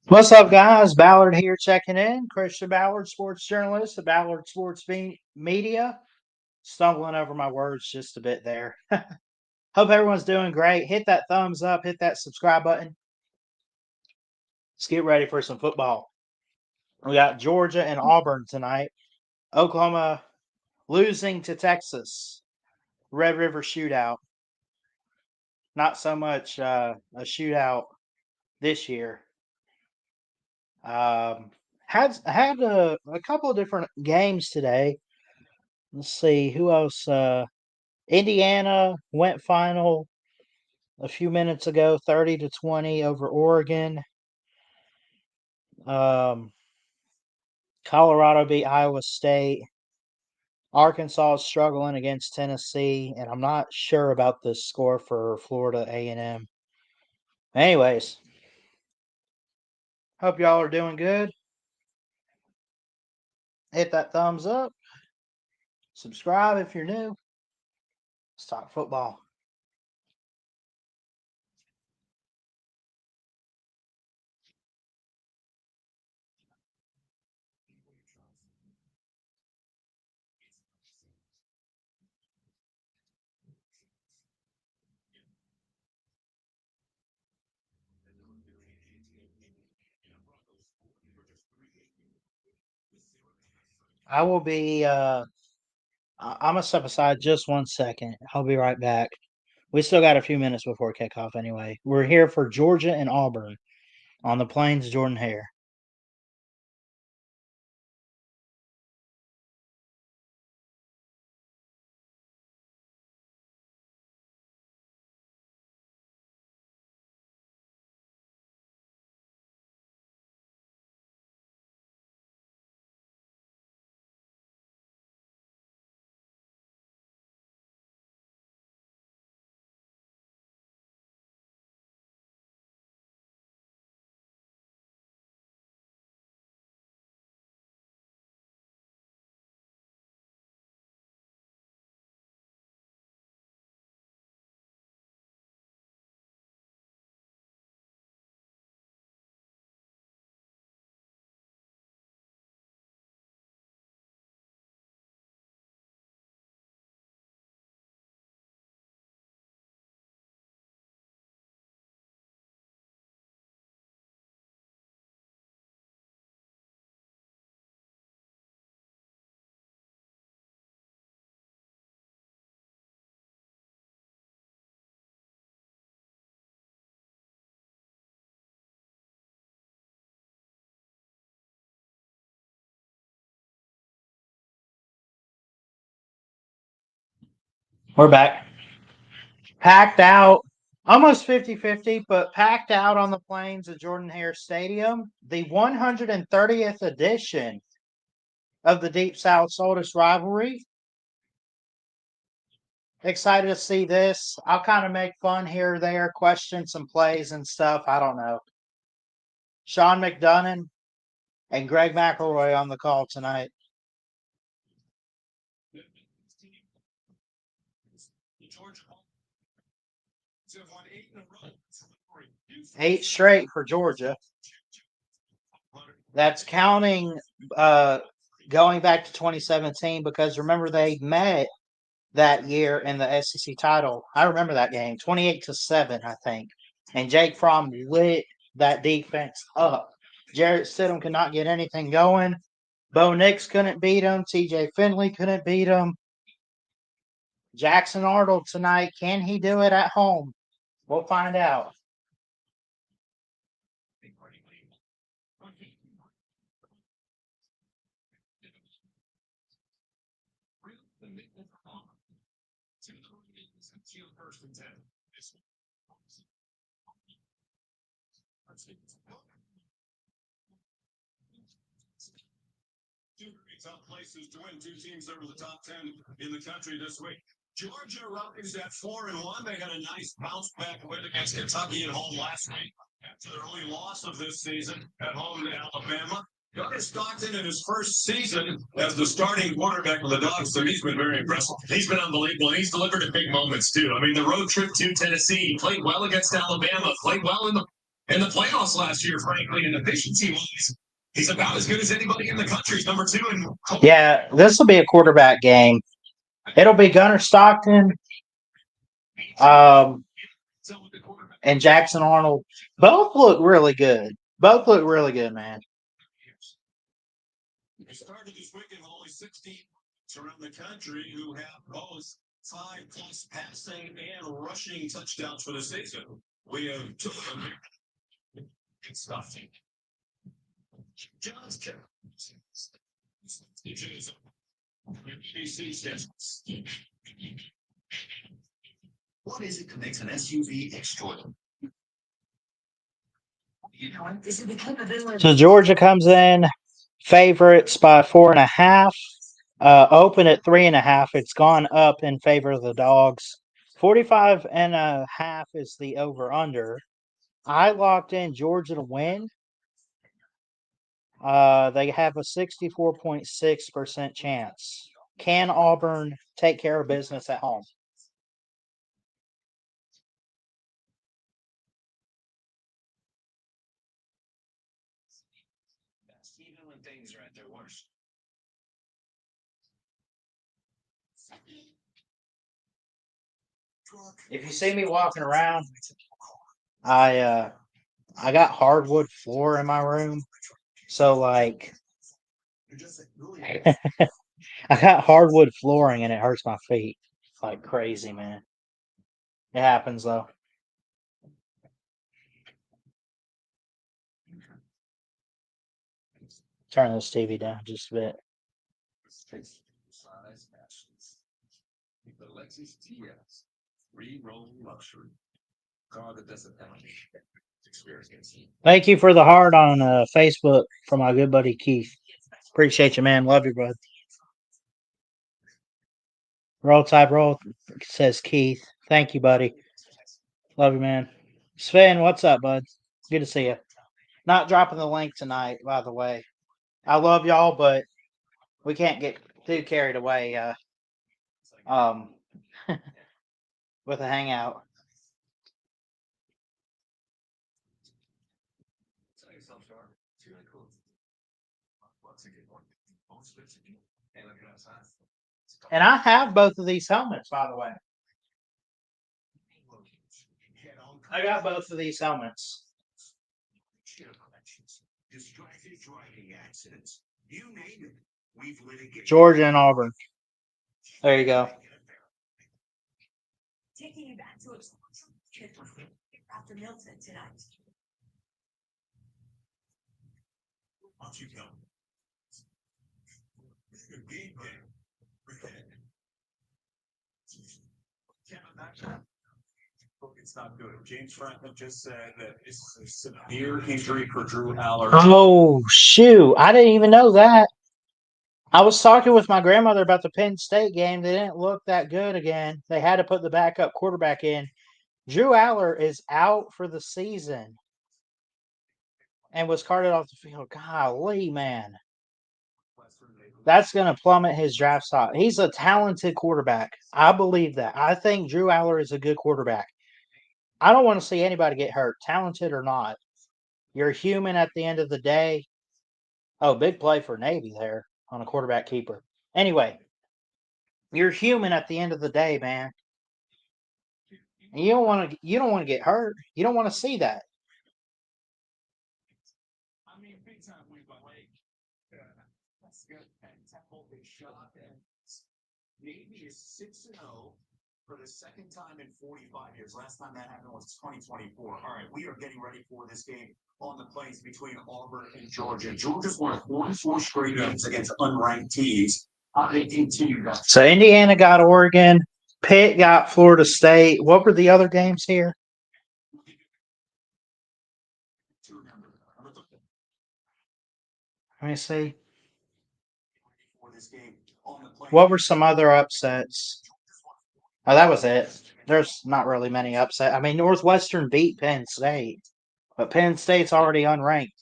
What's up, guys? Ballard here checking in. Christian Ballard, sports journalist at Ballard Sports Media. Stumbling over my words just a bit there. Hope everyone's doing great. Hit that thumbs up, hit that subscribe button. Let's get ready for some football. We got Georgia and Auburn tonight. Oklahoma losing to Texas. Red River shootout. Not so much a shootout this year. Had a couple of different games today. Let's see who else. Indiana went final a few minutes ago, 30-20 over Oregon. Colorado beat Iowa State. Arkansas is struggling against Tennessee, and I'm not sure about the score for Florida A&M. Anyways, hope y'all are doing good. Hit that thumbs up. Subscribe if you're new. Let's talk football. I will be I'm gonna step aside just 1 second. I'll be right back. We still got a few minutes before kickoff anyway. We're here for Georgia and Auburn on the Plains Jordan Hare. We're back. Packed out, almost 50-50, but packed out on the Plains at Jordan Hare Stadium. The 130th edition of the Deep South Soldus rivalry. Excited to see this. I'll kind of make fun here or there, question some plays and stuff. I don't know. Sean McDonough and Greg McElroy on the call tonight. 8 straight for Georgia. That's counting going back to 2017 because remember they met that year in the SEC title. I remember that game, 28-7, I think. And Jake Fromm lit that defense up. Jarrett Stidham could not get anything going. Bo Nix couldn't beat him. TJ Finley couldn't beat him. Jackson Arnold tonight. Can he do it at home? We'll find out. Tough places to win. 2 teams that were the top 10 in the country this week. Georgia Rockets at 4-1. They had a nice bounce back win against Kentucky at home last week after their only loss of this season at home to Alabama. Gunnar Stockton in his first season as the starting quarterback for the Dogs, so he's been very impressive. He's been unbelievable, and he's delivered in big moments, too. I mean, the road trip to Tennessee, he played well against Alabama, played well In the playoffs last year, frankly, and efficiency-wise, he's about as good as anybody in the country. He's number 2 in. Yeah, this will be a quarterback game. It'll be Gunnar Stockton, and Jackson Arnold. Both look really good. Both look really good, man. We started this weekend with only 16 around the country who have both 5+ passing and rushing touchdowns for the season. We have 2 of them. Good stuff. John's What is it that makes an SUV extraordinary? So Georgia comes in favorites by 4.5. Open at 3.5. It's gone up in favor of the dogs. 45.5 is the over/under. I locked in Georgia to win. They have a 64.6% chance. Can Auburn take care of business at home? Even when things are at their worst. If you see me walking around, I got hardwood floor in my room. So like I got hardwood flooring and it hurts my feet like crazy, man. It happens though. Turn this TV down just a bit. The Lexus TS, 3-row luxury car that doesn't have experience. Thank you for the heart on Facebook from my good buddy Keith. Appreciate you, man. Love you, bud. Roll Tide Roll says Keith. Thank you, buddy. Love you, man. Sven, what's up, bud? Good to see you. Not dropping the link tonight, by the way. I love y'all, but we can't get too carried away with a hangout. And I have both of these helmets, by the way. I got both of these helmets. Distracted driving accidents. You name it. We've litigated. Georgia and Auburn. There you go. Taking you back to after Milton tonight. Off you go. Game day. It's not good. James Franklin just said that it's a severe injury for Drew Aller. Oh, shoot. I didn't even know that. I was talking with my grandmother about the Penn State game. They didn't look that good again. They had to put the backup quarterback in. Drew Aller is out for the season and was carted off the field. Golly, man. That's going to plummet his draft stock. He's a talented quarterback. I believe that. I think Drew Aller is a good quarterback. I don't want to see anybody get hurt, talented or not. You're human at the end of the day. Oh, big play for Navy there on a quarterback keeper. Anyway, you're human at the end of the day, man. And you don't want to get hurt. You don't want to see that. I mean, big time win by Lake. That's good. And Temple is shot. Navy is 6-0 for the second time in 45 years. Last time that happened was 2024. All right, we are getting ready for this game on the plains between Auburn and Georgia. Georgia's won 44 straight games against unranked teams. They continue that. So Indiana got Oregon. Pitt got Florida State. What were the other games here? Let me see. What were some other upsets? Oh, that was it. There's not really many upsets. I mean, Northwestern beat Penn State, but Penn State's already unranked.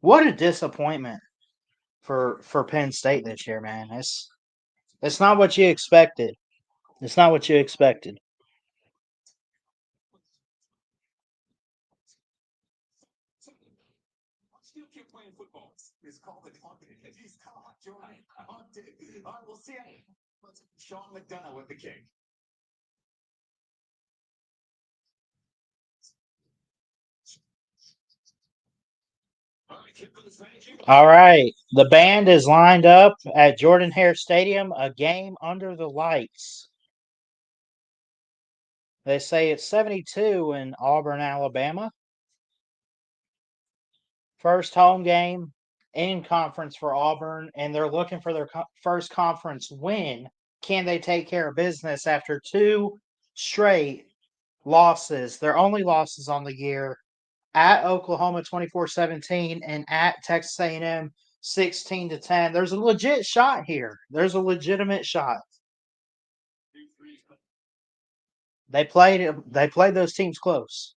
What a disappointment for Penn State this year, man. It's not what you expected. It's not what you expected. It's called the Haunted. He's caught. Haunted. I will see it. Sean McDonough with the kick. All right. The band is lined up at Jordan Hare Stadium, a game under the lights. They say it's 72 in Auburn, Alabama. First home game in conference for Auburn, and they're looking for their first conference win. Can they take care of business after 2 straight losses? Their only losses on the year at Oklahoma 24-17 and at Texas A&M 16-10. There's a legit shot here. There's a legitimate shot. They played those teams close.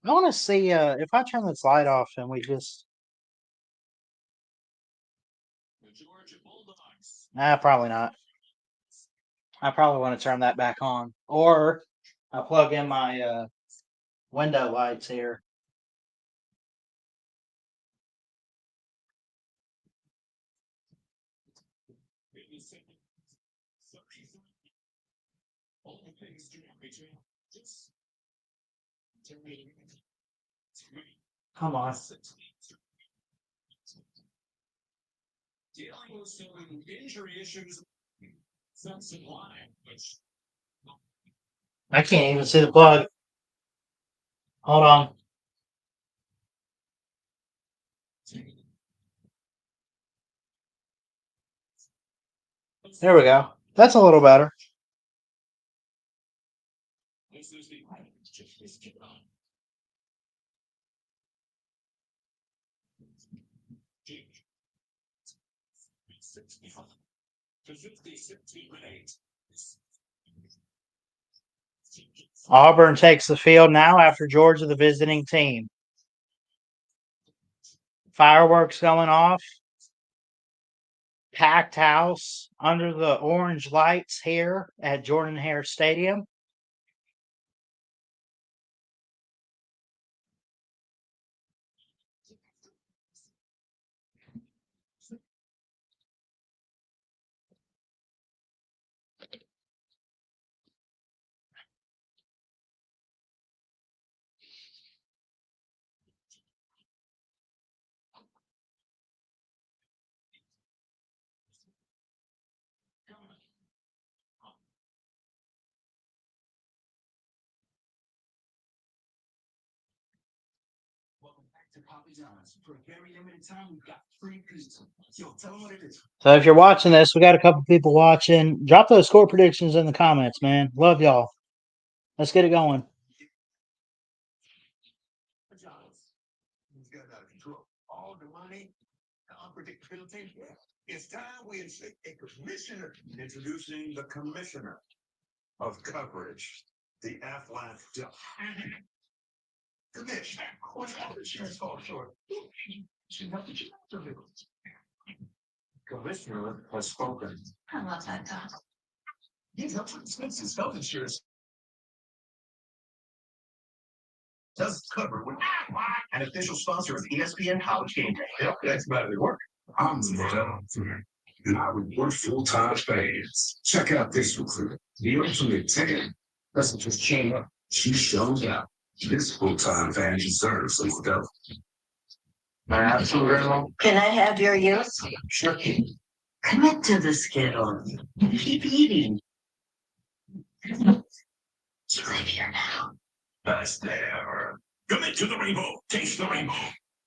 I want to see if I turn this light off and we just. Probably not. I probably want to turn that back on, or I plug in my window lights here. Come on. Dealing with some injury issues. I can't even see the plug. Hold on. There we go. That's a little better. Auburn takes the field now after Georgia, the visiting team. Fireworks going off. Packed house under the orange lights here at Jordan Hare Stadium. So if you're watching this, we got a couple people watching. Drop those score predictions in the comments, man. Love y'all. Let's get it going. All the money, unpredictability. It's time we insert a commissioner. Introducing the commissioner of coverage, the Aflac Duck. Commissioner, what's all the insurance fall short? Commissioner has spoken. I love that dog. He's helped with expenses, health insurance. Does cover with an official sponsor of ESPN College Game Day. Yep, that's about it. Work. I'm the man, and I reward full-time fans. Check out this recruit. The ultimate 10. That's what just came up. She shows out. This full-time fan deserves a go. Can I have your youth? Sure. Commit to the schedule. Keep eating. It's right here now. Best day ever. Commit to the rainbow. Taste the rainbow.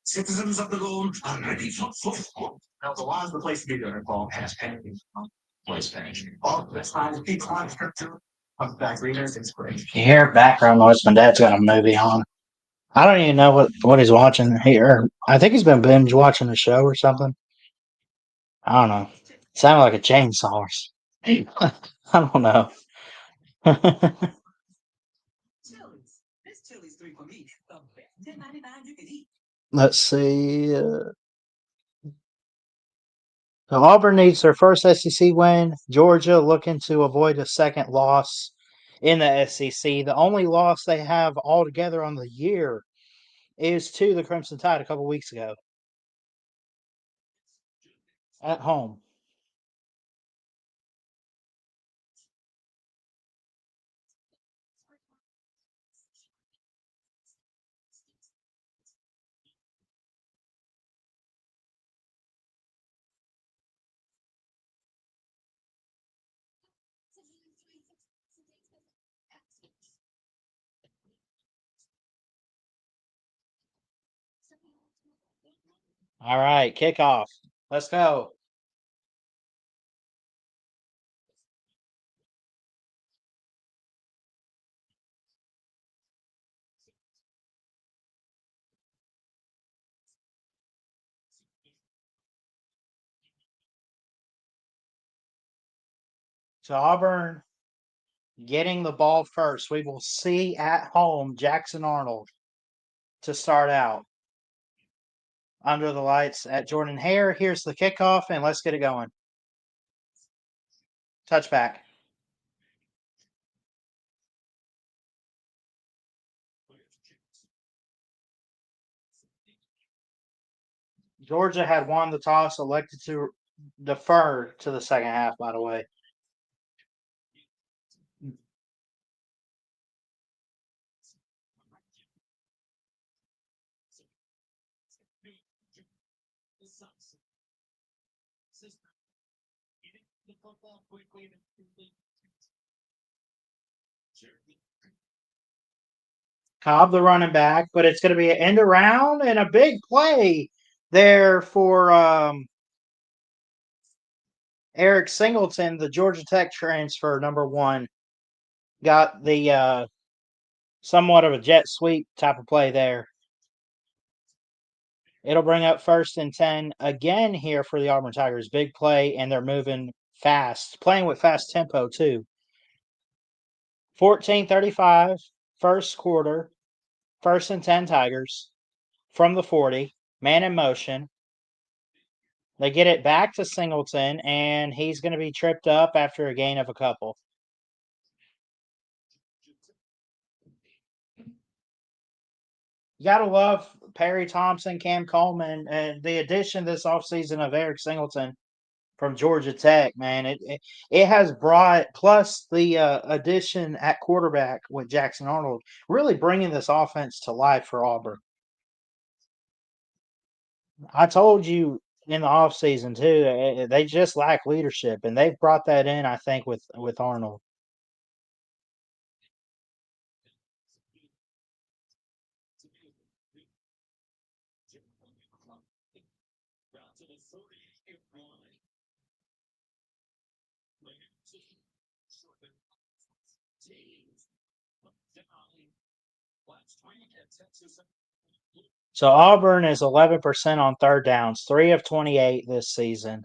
Citizens of the Gold are ready for football. Now, the law is the place to be there, Paul. Has anything. Place management. All the time to be climbing through. I'm back readers. Inspiration. You hear background noise. My dad's got a movie on. I don't even know what he's watching here. I think he's been binge watching a show or something. I don't know. It sounded like a chainsaw or something. I don't know. This chili's 3 for me. The best $10.99 you can eat. Let's see. So Auburn needs their first SEC win. Georgia looking to avoid a second loss in the SEC. The only loss they have altogether on the year is to the Crimson Tide a couple weeks ago at home. All right, kickoff. Let's go. So Auburn getting the ball first. We will see at home Jackson Arnold to start out under the lights at Jordan Hare. Here's the kickoff, and let's get it going. Touchback. Georgia had won the toss, elected to defer to the second half, by the way. Cobb, the running back, but it's going to be an end around and a big play there for Eric Singleton, the Georgia Tech transfer, number 1. Got the somewhat of a jet sweep type of play there. It'll bring up 1st and 10 again here for the Auburn Tigers. Big play, and they're moving fast, playing with fast tempo too. 14:35, first quarter, 1st and 10 Tigers from the 40, man in motion. They get it back to Singleton, and he's going to be tripped up after a gain of a couple. You got to love Perry Thompson, Cam Coleman, and the addition this offseason of Eric Singleton from Georgia Tech, man. It has brought, plus the addition at quarterback with Jackson Arnold, really bringing this offense to life for Auburn. I told you in the offseason, too, they just lack leadership, and they've brought that in, I think, with Arnold. So Auburn is 11% on third downs, 3 of 28 this season.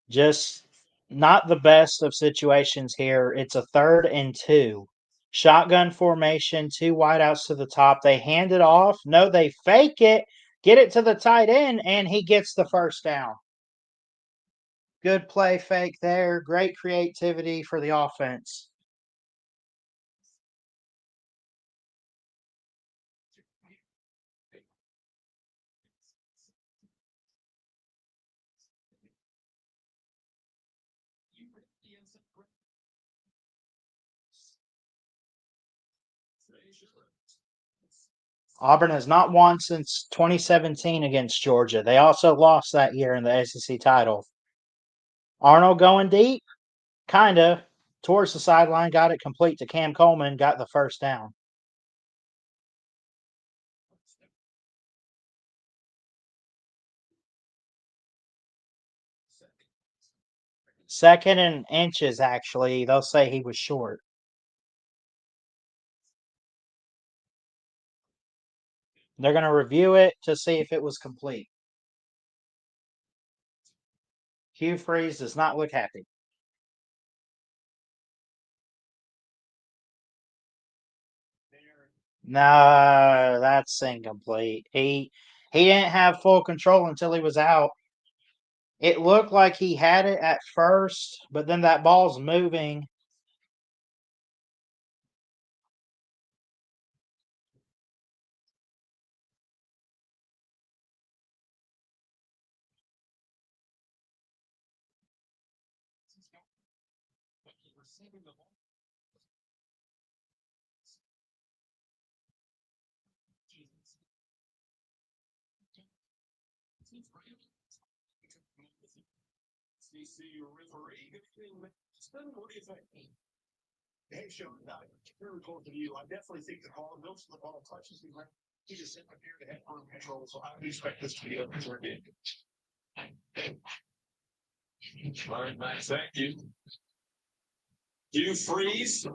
Just not the best of situations here. It's a 3rd and 2. Shotgun formation, 2 wideouts to the top. They hand it off. No, they fake it, get it to the tight end, and he gets the first down. Good play fake there. Great creativity for the offense. Auburn has not won since 2017 against Georgia. They also lost that year in the SEC title. Arnold going deep, kind of, towards the sideline, got it complete to Cam Coleman, got the first down. Second and inches, actually. They'll say he was short. They're going to review it to see if it was complete. Hugh Freeze does not look happy. No, that's incomplete. He didn't have full control until he was out. It looked like he had it at first, but then that ball's moving. receiving the ball. CC referee. What do you think? Hey, Sean, very close to you. I definitely think the ball goes to the ball, touches me. He just sitting up here to have firm control, so I would expect this to be a good game. All right, Max, thank you. You freeze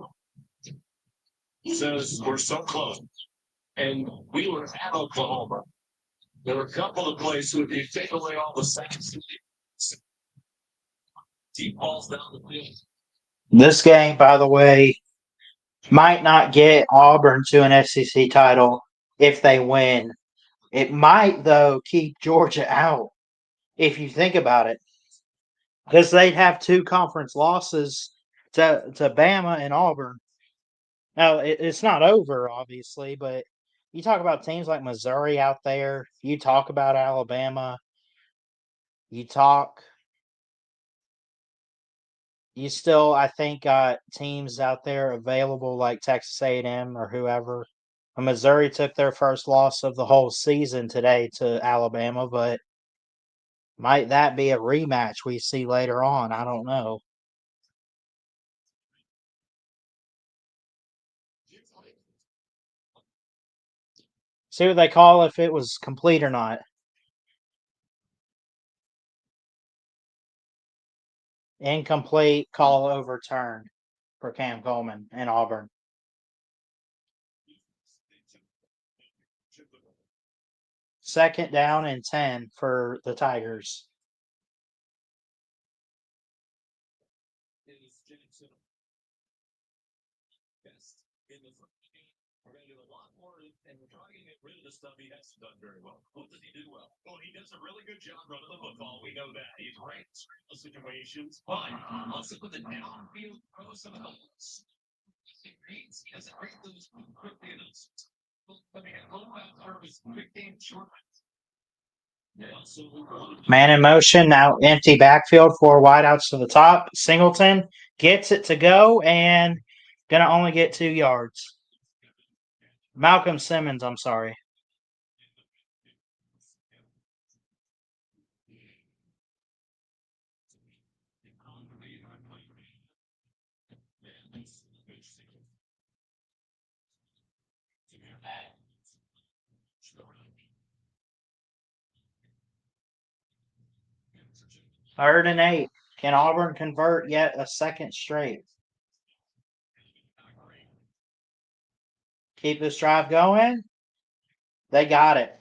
says we're so close, and we were at Oklahoma. There were a couple of places if you take away all the seconds, deep balls down the field. This game, by the way, might not get Auburn to an SEC title if they win. It might, though, keep Georgia out, if you think about it, because they'd have two conference losses to Bama and Auburn. Now, it's not over, obviously, but you talk about teams like Missouri out there. You talk about Alabama. You still, I think, got teams out there available like Texas A&M or whoever. Missouri took their first loss of the whole season today to Alabama, but might that be a rematch we see later on? I don't know. See what they call if it was complete or not. Incomplete, call overturned for Cam Coleman and Auburn. Second down and 10 for the Tigers. And trying to get rid of the stuff he has done very well. What does he do well? Well, he does a really good job running the football. We know that. He's great in situations, but also with the downfield throws some of those. He doesn't read those quickly enough. But he had a little out service, quick game short. Man in motion, now empty backfield, 4 wideouts to the top. Singleton gets it to go and gonna only get 2 yards. Malcolm Simmons, I'm sorry. Third and 8. Can Auburn convert yet a second straight? Keep this drive going. They got it.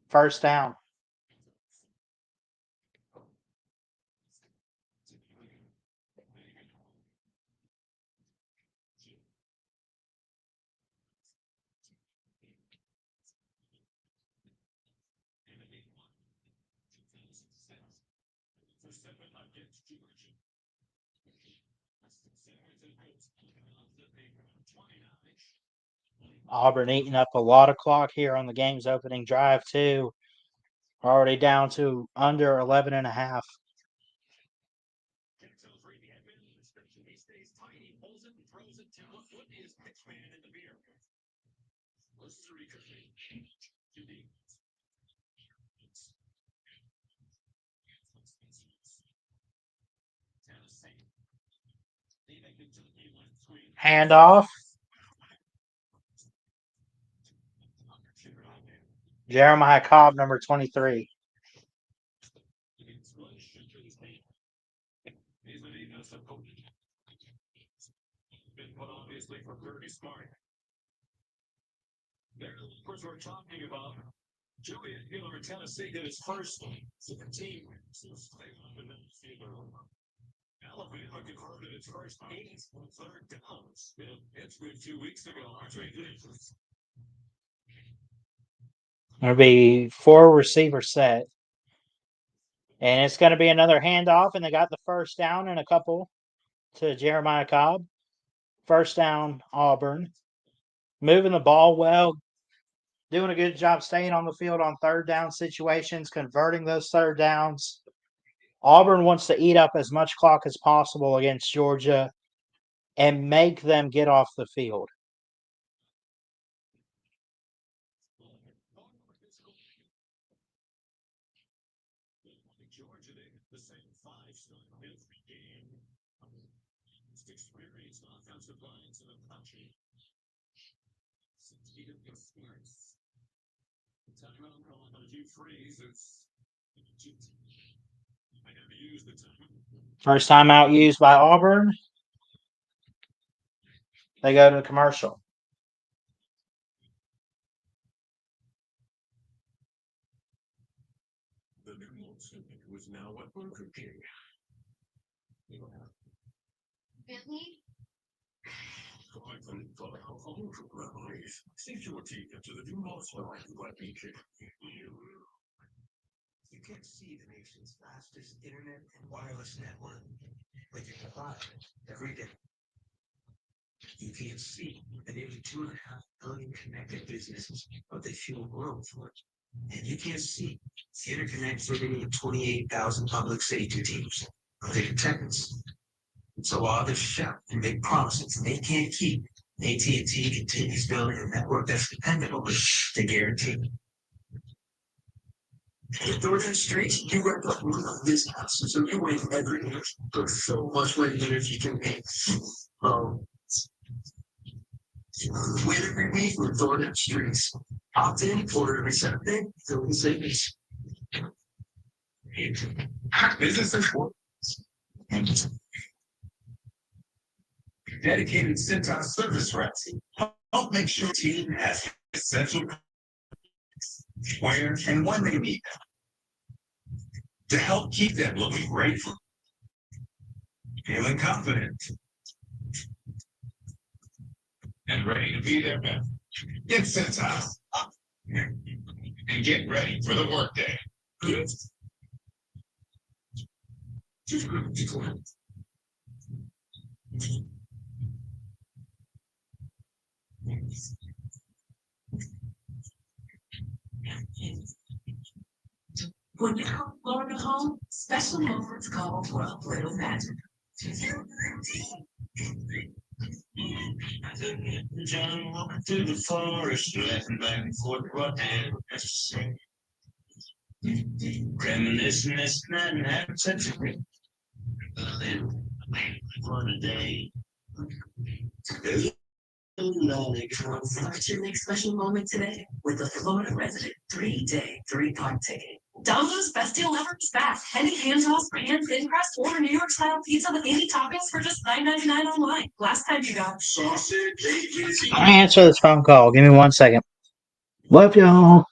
First down. Auburn eating up a lot of clock here on the game's opening drive, too. Already down to under 11 and a half. Handoff. Jeremiah Cobb, number 23. Obviously, for very smart. There, of course, we're talking about Joey Taylor in Tennessee did his first team. Alabama converted its first 8 third downs. It's been 2 weeks ago. There'll be 4 receiver set. And it's going to be another handoff, and they got the first down and a couple to Jeremiah Cobb. First down, Auburn. Moving the ball well. Doing a good job staying on the field on third down situations, converting those third downs. Auburn wants to eat up as much clock as possible against Georgia. and make them get off the field. Georgia, the same five-star every game. Most experienced offensive lines in the country. 60 of experience. Timeout calling on Hugh Freeze. I have used the time. First timeout used by Auburn. They go to commercial. The new Molson was now at Burger King. Bentley? Sink your teeth into the new Molson by BK. You can't see the nation's fastest internet and wireless network, but you can buy it every day. You can't see the nearly 2.5 billion connected businesses, but they fuel growth. And you can't see the interconnectivity of 28,000 public safety teams, but they protect us. So while others shout and make promises they can't keep, AT&T continues building a network that's dependable to guarantee. With DoorDash Streets, you work up this house, so you win every year. There's so much way better if you can make. Win every week with DoorDash Streets. Opt in, order every Saturday, fill the savings. Business is important. Dedicated Centos service reps help make sure team has essential where and when they need them to help keep them looking great, feeling confident, and ready to be their best. Get Centos and get ready for the workday. Good. When you come Florida home, special moments call for a little magic. John walked through the forest, laughing back and forth, what had to say. Reminiscing this night and having such a great fun a day. Start your next special moment today with the Florida Resident 3-day, 3-park ticket. Domino's Best Deal Ever is back. Any hand-tossed, pan, thin crust, or New York style pizza with any toppings for just $9.99 online. Last time you got Sausage, I answer this phone call. Give me 1 second. Love y'all.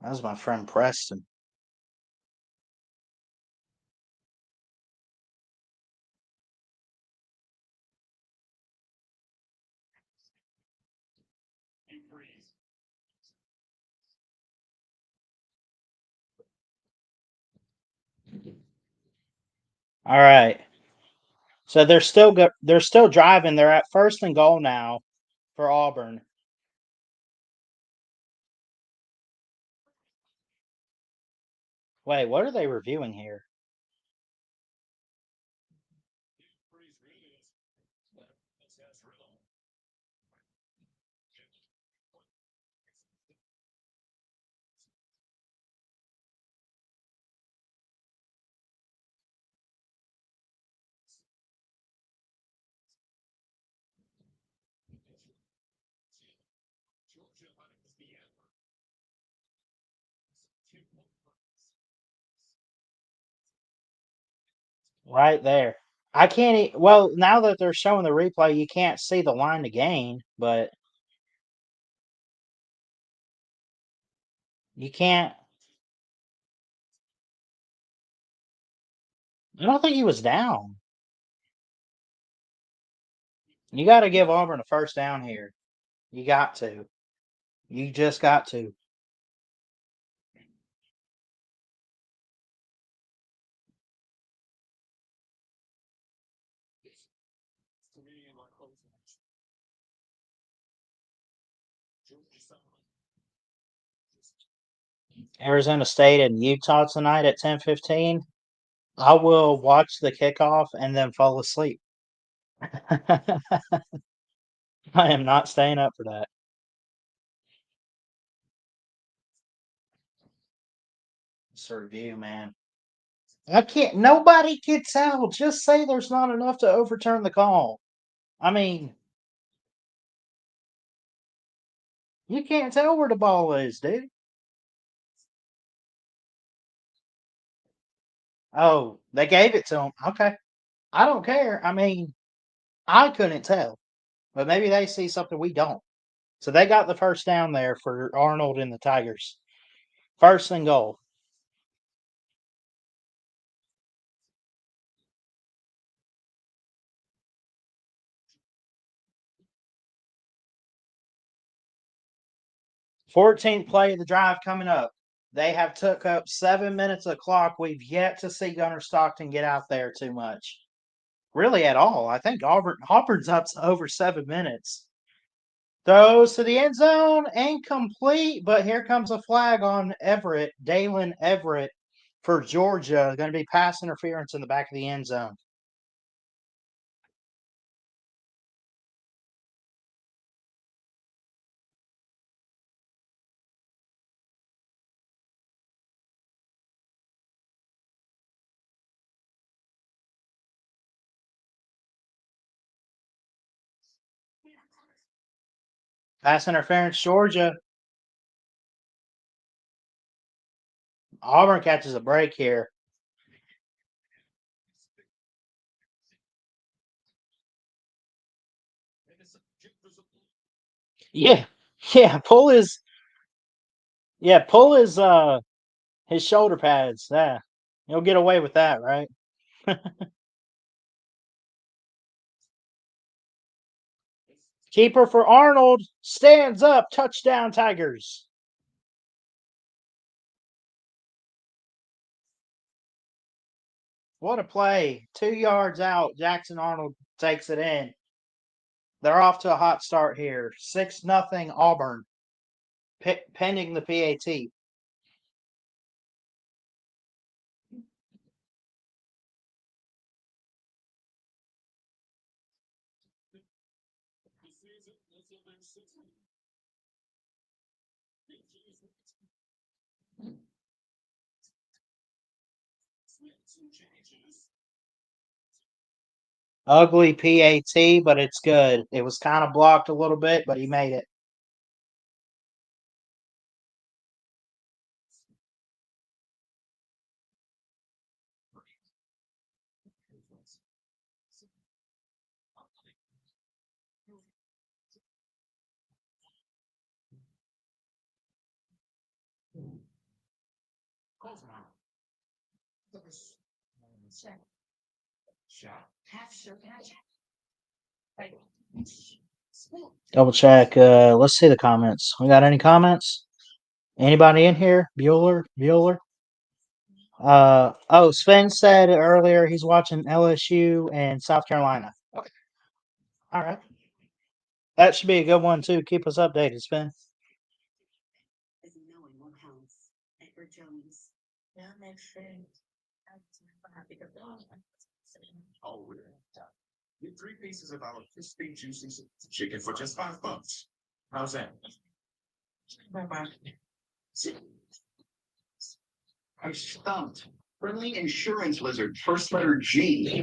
That was my friend Preston. All right. So they're still driving. They're at 1st and goal now for Auburn. Wait, what are they reviewing here? Right there. I can't. Well, now that they're showing the replay, you can't see the line to gain, but you can't. I don't think he was down. You got to give Auburn a 1st down here. You got to. You just got to. Arizona State and Utah tonight at 10:15. I will watch the kickoff and then fall asleep. I am not staying up for that. It's a review, man. I can't. Nobody can tell. Just say there's not enough to overturn the call. I mean, you can't tell where the ball is, dude. Oh, they gave it to him. Okay. I don't care. I mean, I couldn't tell, but maybe they see something we don't. So they got the 1st down there for Arnold and the Tigers. 1st and goal. 14th play of the drive coming up. They have took up 7 minutes of clock. We've yet to see Gunnar Stockton get out there too much. Really at all. I think Auburn's up over 7 minutes. Throws to the end zone, incomplete, but here comes a flag on Everett, Dalen Everett for Georgia. Going to be pass interference in the back of the end zone. Pass interference, Georgia. Auburn catches a break here. Yeah, pull his his shoulder pads. Yeah, he'll get away with that, right? Keeper for Arnold stands up. Touchdown, Tigers. What a play. 2 yards out. Jackson Arnold takes it in. They're off to a hot start here. 6-0 Auburn, pending the PAT. Ugly PAT, but it's good. It was kind of blocked a little bit, but he made it. Double check. Let's see the comments. We got any comments? Anybody in here? Bueller. Oh, Sven said earlier he's watching LSU and South Carolina. Okay. All right. That should be a good one too. Keep us updated, Sven. Edward Jones. Oh, we're get 3 pieces of our crispy, juicy chicken for just $5. How's that? I'm stumped. Friendly insurance lizard, first letter G. They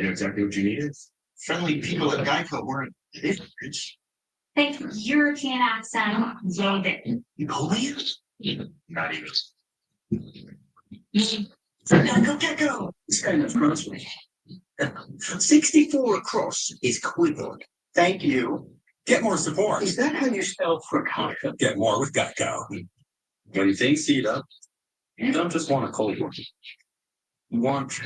know exactly what you need. Friendly people at Geico weren't. Thick European accent. Love it. Napoleons? Not even. Gecko. This kind of cross. 64 across is equivalent. Thank you. Get more support. Is that how you spell fricaca? Get more with Geico. When things heat up, you don't just want a cold one. You want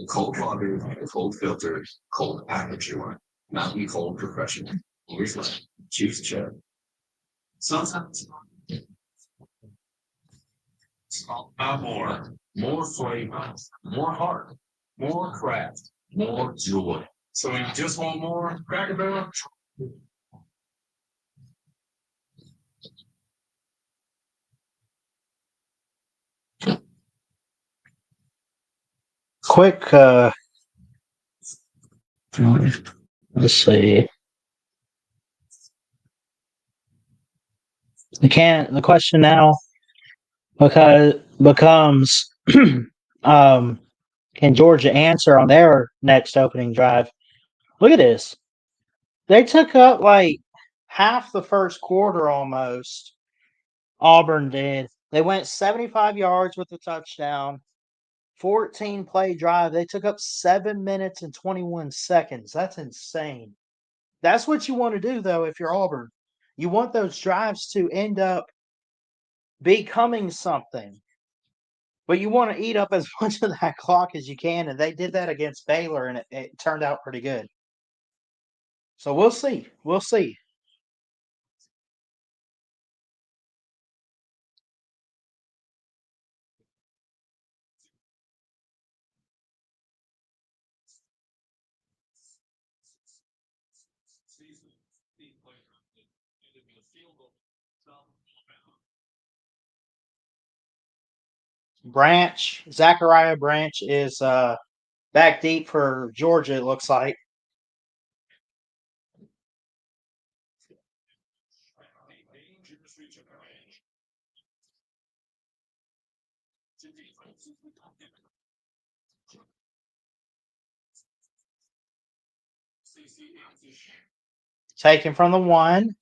cold water, cold filters, cold package you want. Mountain Cold Professional. Refresh. Choose check. Sometimes. More flavor, more heart, more craft, more joy. So you just want more Cracker Barrel? Quick. Let's see. The question now becomes can Georgia answer on their next opening drive? Look at this. They took up like half the first quarter almost. Auburn did. They went 75 yards with a touchdown. 14 play drive. They took up 7 minutes and 21 seconds. That's insane. That's what you want to do, though, if you're Auburn. You want those drives to end up becoming something. But you want to eat up as much of that clock as you can, and they did that against Baylor, and it turned out pretty good. So we'll see. We'll see. Zachariah Branch is back deep for Georgia, it looks like. Taken from the 1.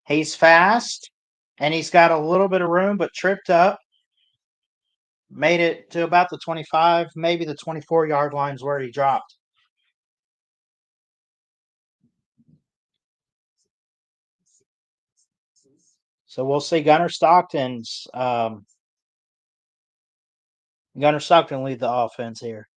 He's fast, and he's got a little bit of room, but tripped up. Made it to about the 25, maybe the 24-yard line's where he dropped. So we'll see Gunnar Stockton lead the offense here.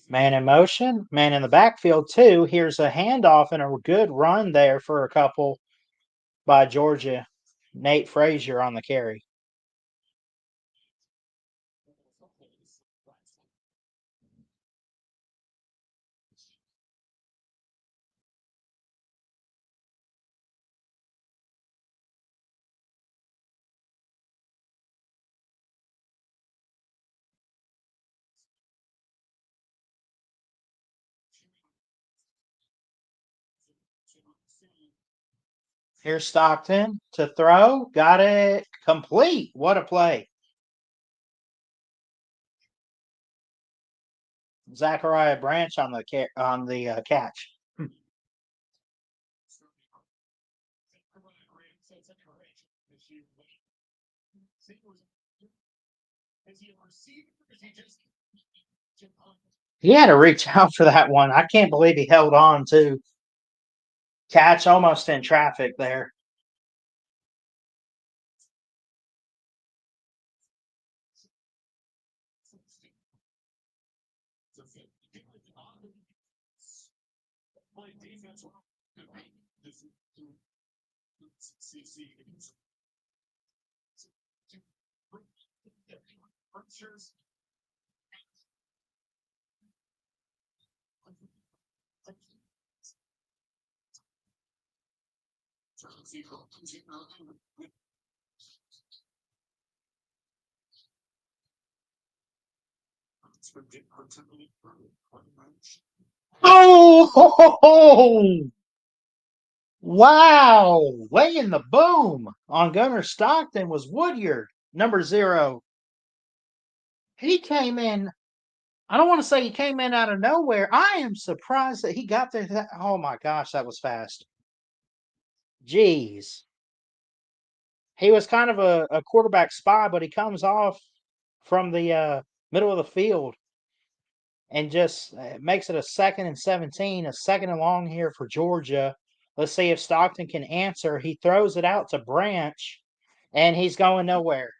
Man in motion, man in the backfield too. Here's a handoff and a good run there for a couple by Georgia. Nate Frazier on the carry. Here's Stockton to throw. Got it complete. What a play. Zachariah Branch on the catch. He had to reach out for that one. I can't believe he held on to catch almost in traffic there. Oh, ho, ho, ho. Wow. Laying the boom on Gunnar Stockton was Woodyard, number 0. He came in. I don't want to say he came in out of nowhere. I am surprised that he got there. Oh my gosh, that was fast. Jeez. He was kind of a quarterback spy, but he comes off from the middle of the field and just makes it a 2nd and 17, a 2nd and long here for Georgia. Let's see if Stockton can answer. He throws it out to Branch, and he's going nowhere.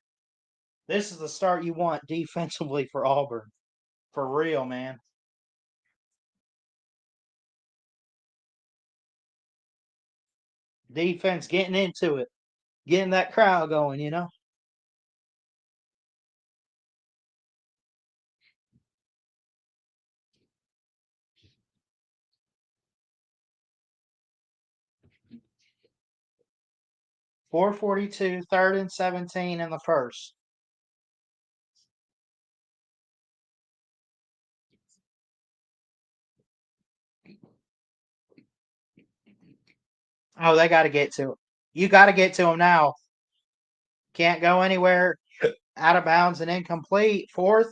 This is the start you want defensively for Auburn. For real, man. Defense getting into it, getting that crowd going, you know? .442, 3rd and 17 in the first. Oh, they got to get to it. You got to get to him now. Can't go anywhere. Out of bounds and incomplete. 4th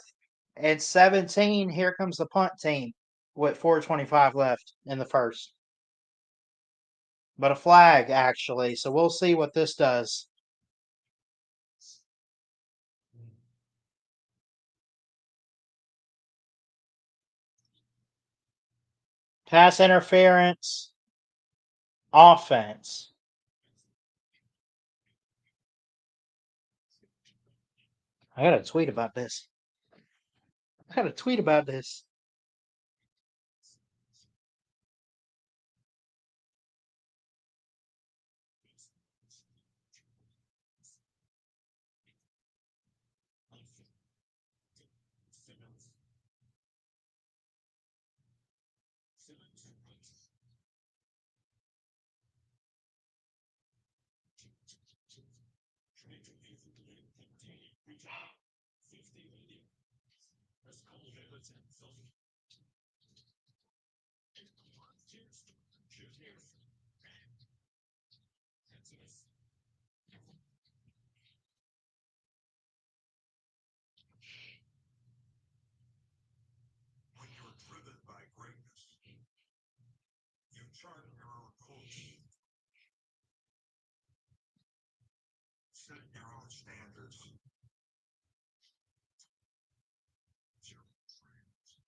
and 17. Here comes the punt team with 4:25 left in the first. But a flag, actually. So we'll see what this does. Pass interference. Offense. I got to tweet about this. When you're driven by greatness, you chart your own course, set your own standards. Zero friends.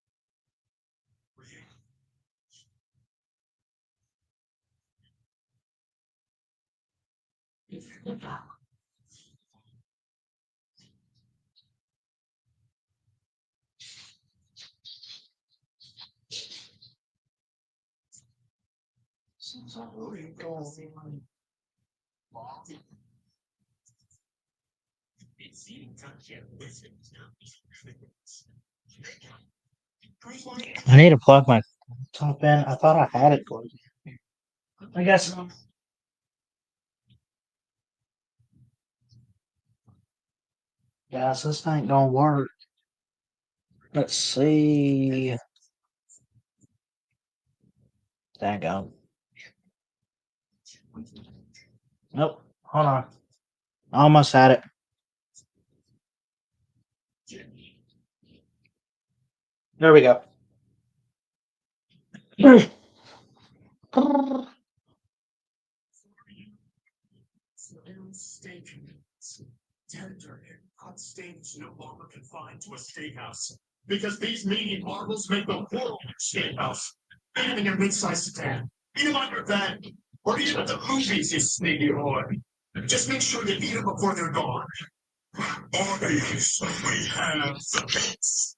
Create. I need to plug my top in. I thought I had it plugged in. I guess not. Guys, this ain't gonna work. Let's see. There you go. Nope. Hold on. Almost had it. There we go. Tender and hot steaks no longer confined to a steakhouse. Because these meaty marbles make the world a steakhouse. Eat them in your mid-sized sedan. Eat them on your bed. Or eat them at the movies, you sneaky boy. Just make sure you eat them before they're gone. Bodies, we have the bits.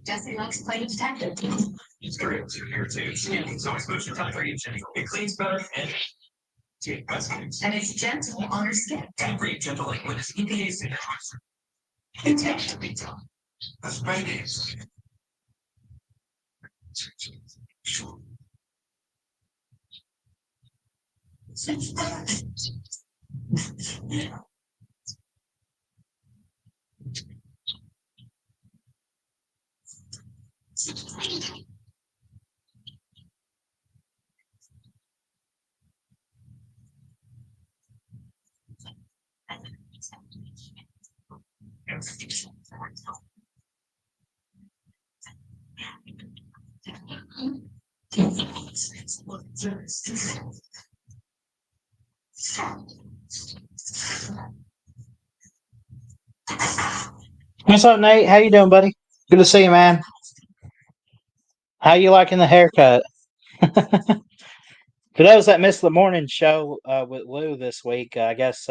Jesse likes playing detective. It's great to hear too. It's always moves your time for you, Jenny. It cleans better and take less things. And it's gentle on her skin. And breathe gentle liquid is EPA's in it takes to be done. As many as yeah. What's up, Nate? How you doing, buddy? Good to see you, man. How you liking the haircut? For those that missed the morning show with Lou this week, I guess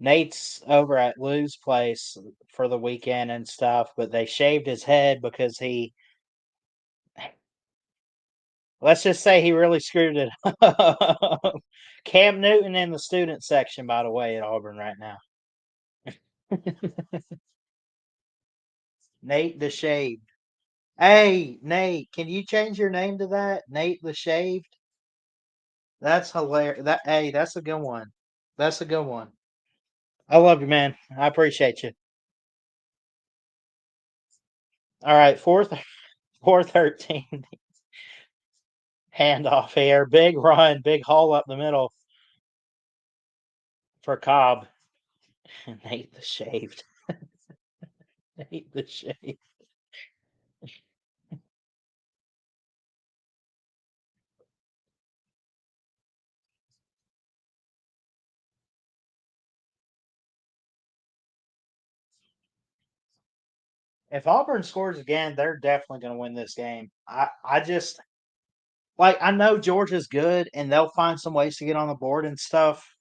Nate's over at Lou's place for the weekend and stuff, but they shaved his head because let's just say he really screwed it up. Cam Newton in the student section, by the way, at Auburn right now. Nate the Shaved. Hey, Nate, can you change your name to that? Nate the Shaved? That's hilarious. That's a good one. That's a good one. I love you, man. I appreciate you. All right, 413 handoff here. Big run, big hole up the middle for Cobb. Nate the Shaved. Nate the Shaved. If Auburn scores again, they're definitely going to win this game. I just I know Georgia's good and they'll find some ways to get on the board and stuff.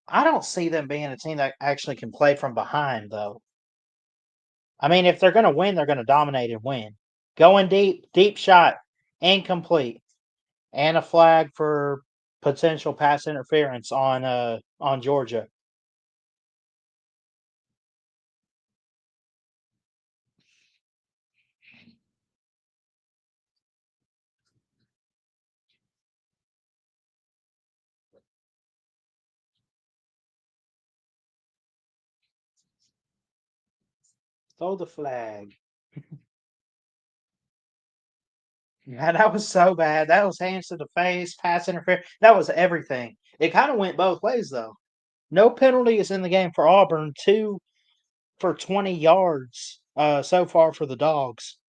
I don't see them being a team that actually can play from behind, though. I mean, if they're going to win, they're going to dominate and win. Going deep, deep shot, incomplete, and a flag for potential pass interference on Georgia. Throw the flag. Yeah, that was so bad. That was hands to the face, pass interference. That was everything. It kind of went both ways, though. No penalties in the game for Auburn. 2 for 20 yards so far for the Dogs.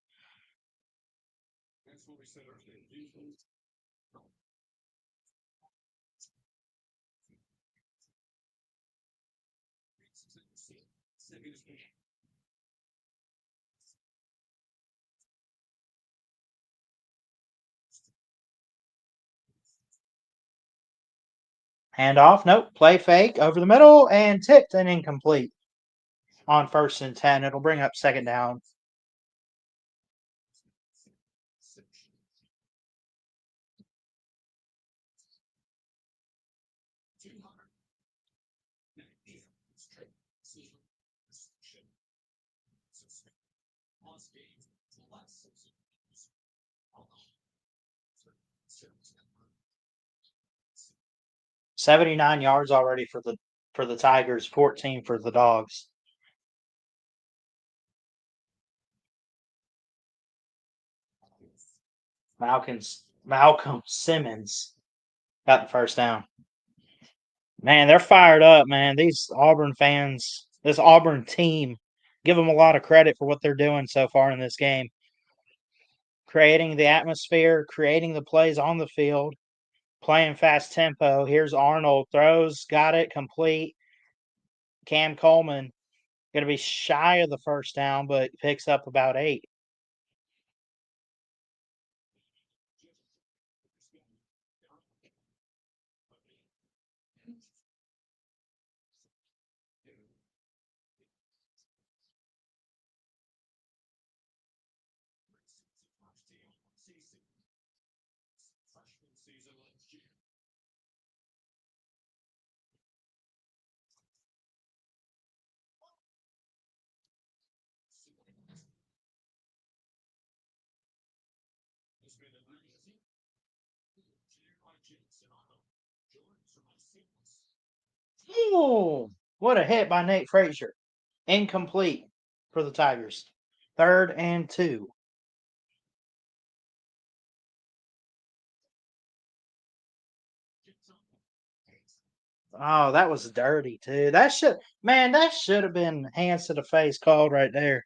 That's what we said earlier. Handoff. Nope. Play fake over the middle and tipped and incomplete on 1st and 10. It'll bring up 2nd down. $79 yards already for the Tigers, 14 for the Dogs. Malcolm Simmons got the 1st down. Man, they're fired up, man. These Auburn fans, this Auburn team, give them a lot of credit for what they're doing so far in this game. Creating the atmosphere, creating the plays on the field. Playing fast tempo. Here's Arnold. Throws. Got it. Complete. Cam Coleman going to be shy of the first down, but picks up about 8. Freshman season last year. It's been amazing. Oh, what a hit by Nate Frazier. Incomplete for the Tigers. 3rd and 2. Oh, that was dirty too. That should have been hands to the face called right there.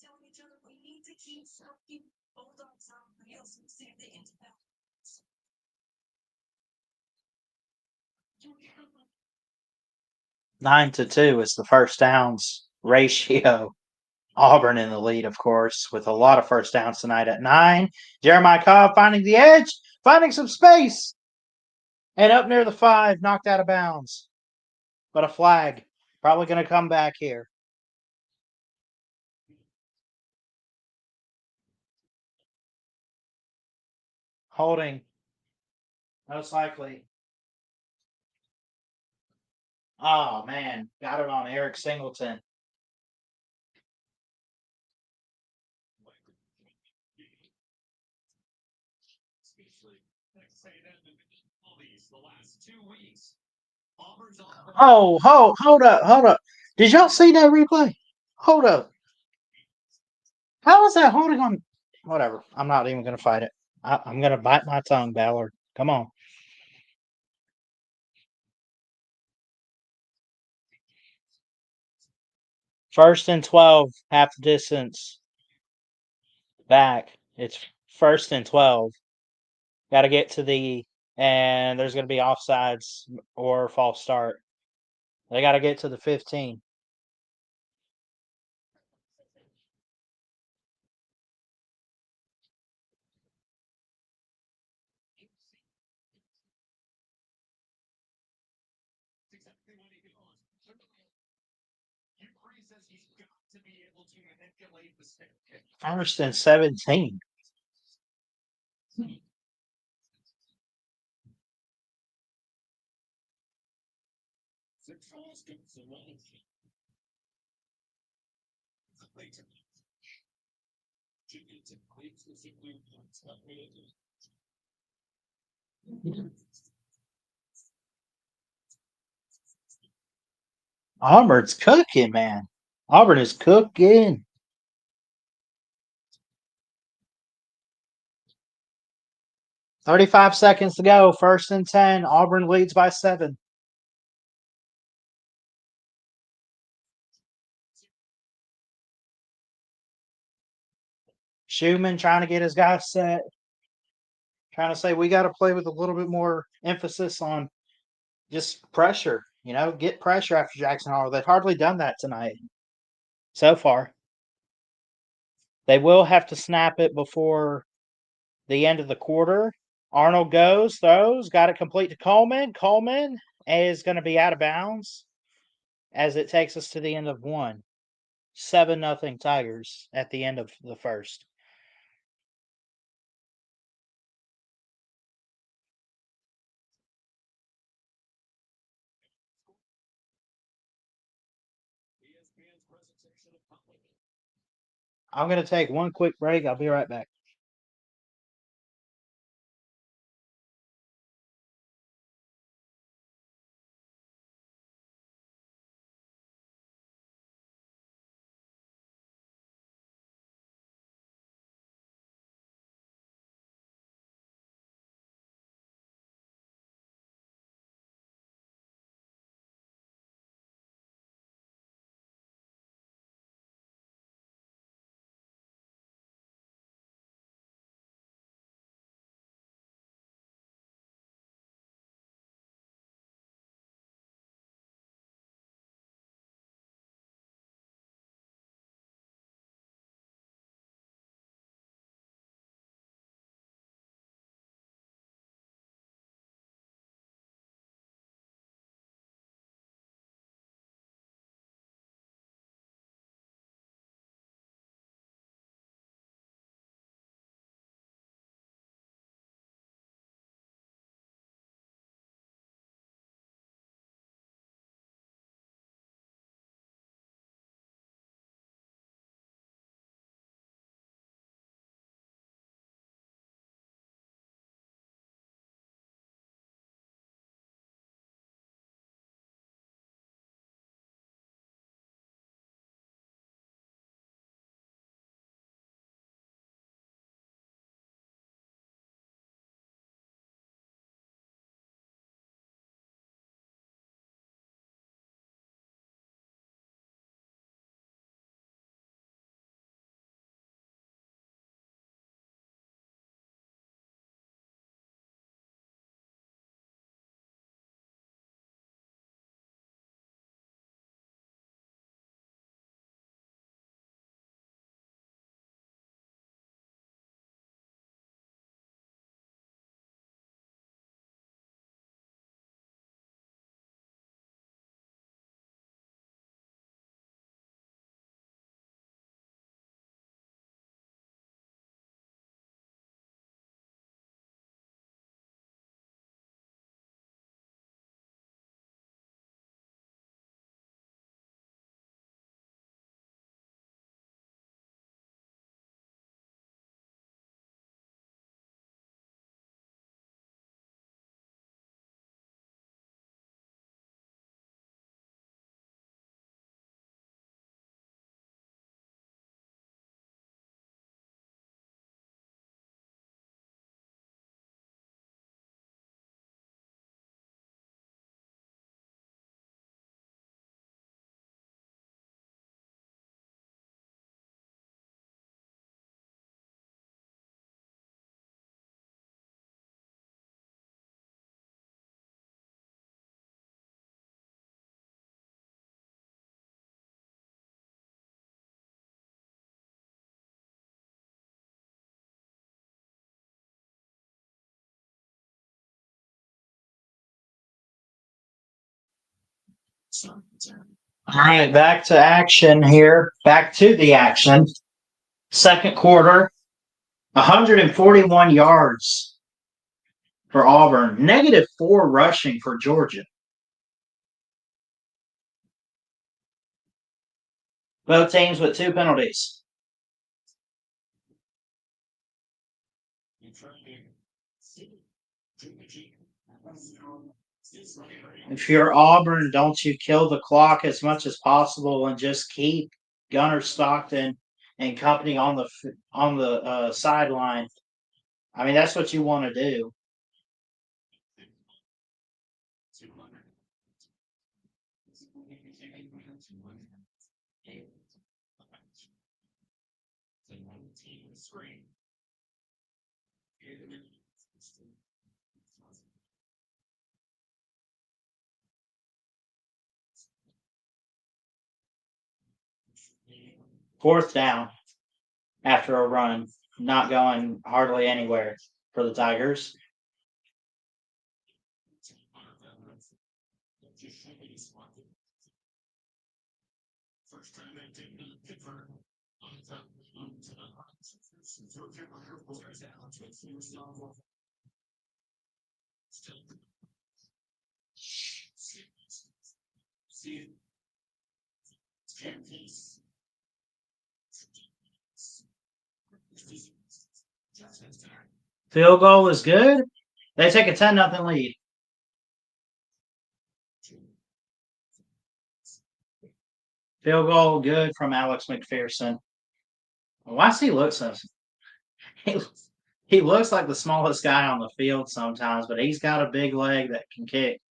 Tell each other we need to keep something. Hold on, somebody else and see if they can tell. 9-2 is the first downs ratio. Auburn in the lead, of course, with a lot of first downs tonight at 9. Jeremiah Cobb finding the edge, finding some space, and up near the 5, knocked out of bounds. But a flag. Probably going to come back here. Holding. Most likely. Oh, man. Got it on Eric Singleton. Oh, hold up. Did y'all see that replay? Hold up. How was that holding on? Whatever. I'm not even going to fight it. I'm going to bite my tongue, Ballard. Come on. First and 12, half the distance back. It's 1st and 12. Got to get to and there's going to be offsides or false start. They got to get to the 15. First and 17. Auburn's cooking, man. Auburn is cooking. .35 seconds to go. 1st and 10. Auburn leads by 7. Schumann trying to get his guys set. Trying to say we got to play with a little bit more emphasis on just pressure. Get pressure after Jackson Hall. They've hardly done that tonight so far. They will have to snap it before the end of the quarter. Arnold goes, throws, got it complete to Coleman. Coleman is going to be out of bounds as it takes us to the end of 1. 7-0 Tigers at the end of the first. I'm going to take one quick break. I'll be right back. All right, back to action here. Back to the action. Second quarter, 141 yards for Auburn, -4 rushing for Georgia. Both teams with 2 penalties. If you're Auburn, don't you kill the clock as much as possible and just keep Gunner Stockton and company on the sideline. I mean, that's what you want to do. Fourth down after a run, not going hardly anywhere for the Tigers. Field goal is good. They take a 10-0 lead. Field goal good from Alex McPherson. Why does he look so? He looks like the smallest guy on the field sometimes, but he's got a big leg that can kick.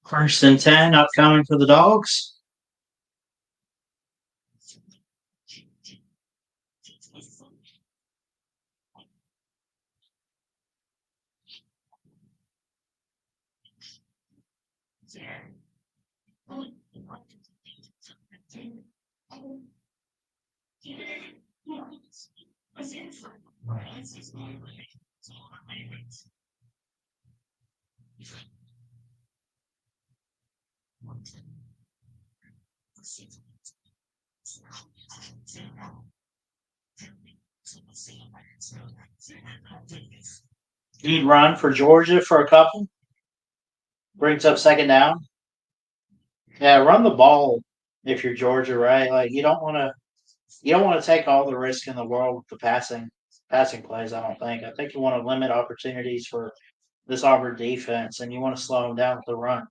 First and 10 upcoming for the Dogs. Good run for Georgia for a couple. Brings up second down. Yeah, run the ball if you're Georgia, right? Like you don't want to take all the risk in the world with the passing plays. I don't think. I think you want to limit opportunities for this Auburn defense, and you want to slow them down with the run.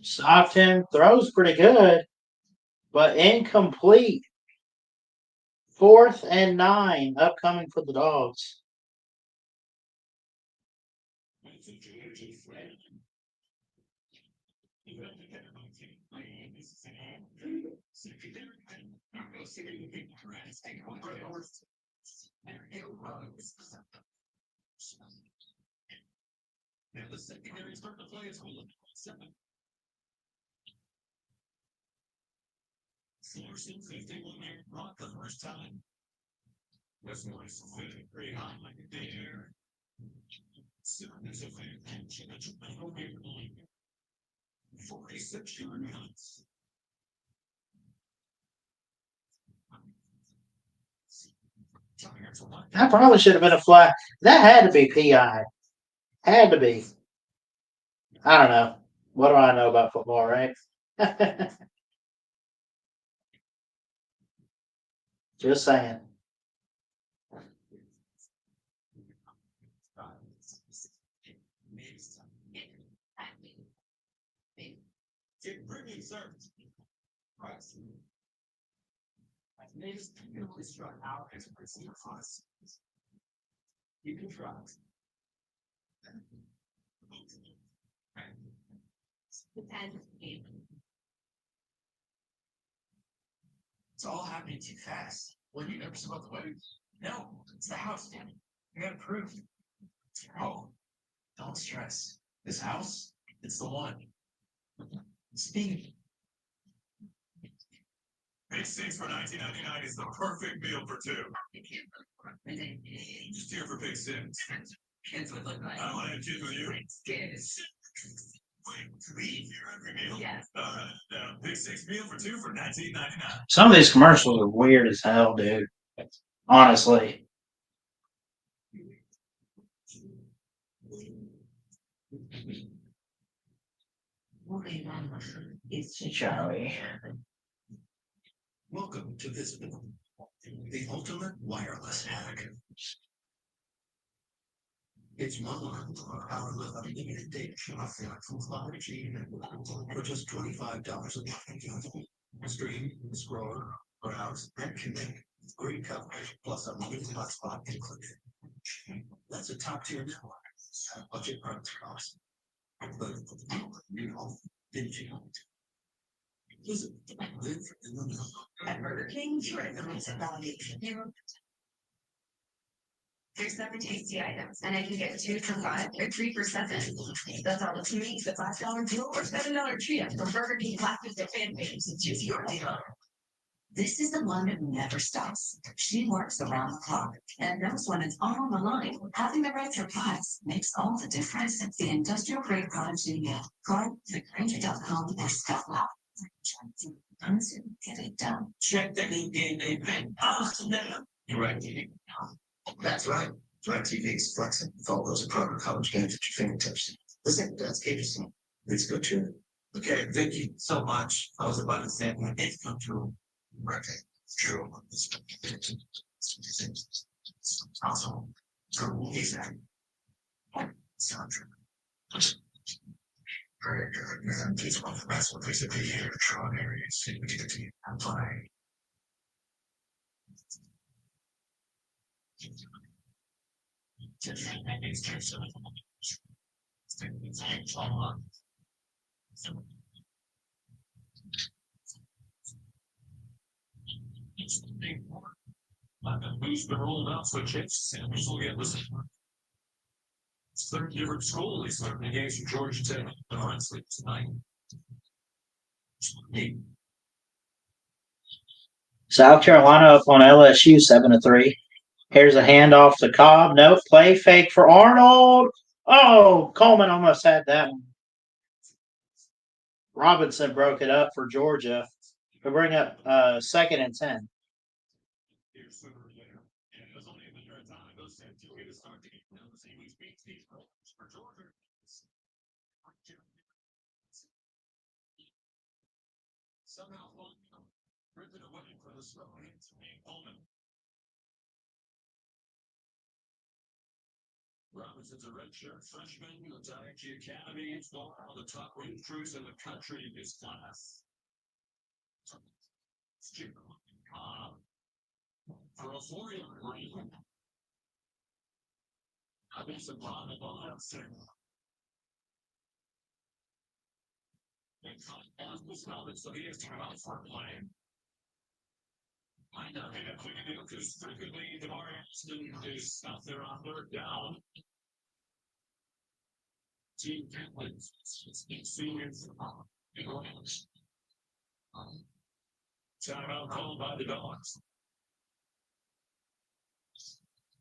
Stopped him, throws pretty good, but incomplete. 4th and 9 upcoming for the Dogs. That probably should have been a flag. That had to be PI. Had to be. I don't know. What do I know about football, right? Just saying. It's all happening too fast. When you nervous about the wedding? No, it's the house, man. I got approved. Oh, don't stress. This house, it's the one. Speaking. Big six for $19.99 is the perfect meal for two. Just here for Big Six. Kids would look like. I don't want to have kids with you. Kids. Wait, to eat your every meal? Yes. Big Six meal for two for $19.99. Some of these commercials are weird as hell, dude. Honestly. It's Joey. Welcome to Visible, the ultimate wireless hack. It's one power with unlimited data offering from 5G for just $25 a month. Stream, scroll, browse, and connect. Great coverage plus unlimited hotspot included. That's a top-tier network. Budget price cost. But you know, didn't you? Visit live in the know. At Burger King, you are limited value. There's 7 tasty items, and I can get 2 for $5 or 3 for $7. That's all to make the $5 deal or $7 trio from Burger King Classic to fan page to choose your deal. This is the one who never stops. She works around the clock and knows when it's all on the line. Having the right supplies makes all the difference. The industrial grade product you get. Card thegranger.com or stop out. Get it done. Check the new game event. Awesome. You're right. That's right. DirecTV is flexing with all those pro college games at your fingertips. Listen, that's interesting. Let's go to it. Okay, thank you so much. I was about to say my it's come true. Right. True. Also, true. Exactly. Soundtrack. Very good, man. It's one of the best place of the year. Tron areas. We get a team. I'm playing. Who's been rolled out so chips and we still get listened. It's 30 different schools. He's learning the games from Georgia Tech. And honestly, tonight. South Carolina up on LSU 7-3. Here's a handoff to Cobb. Nope. Play fake for Arnold. Oh, Coleman almost had that one. Robinson broke it up for Georgia. We bring up 2nd and 10. Here sooner or later. And it was only a matter of time. Those said to to start to get those Eagles beat these Colts for Georgia. Somehow ripped it away from the slow hands of Coleman. Robinson's a redshirt freshman with the IMG Academy. He's one of the top recruits in the country in his class. For a 4-year green, I think some fun about that. So he has to come out for a play. Might not be that quick a deal because frequently DeMar Hamilton is out there on 3rd down. Team Catholics, seniors, timeout called by the Dogs.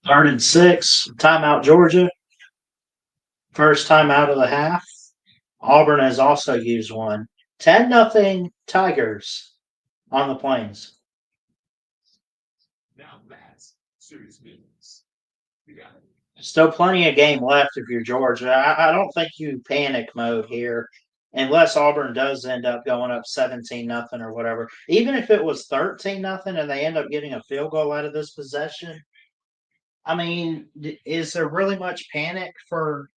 3rd and 6. Timeout Georgia. First time out of the half. Auburn has also used one. 10-0 Tigers on the Plains. Now that's serious business. You got it. Still plenty of game left if you're Georgia. I don't think you panic mode here unless Auburn does end up going up 17-0 or whatever. Even if it was 13-0 and they end up getting a field goal out of this possession, I mean, is there really much panic for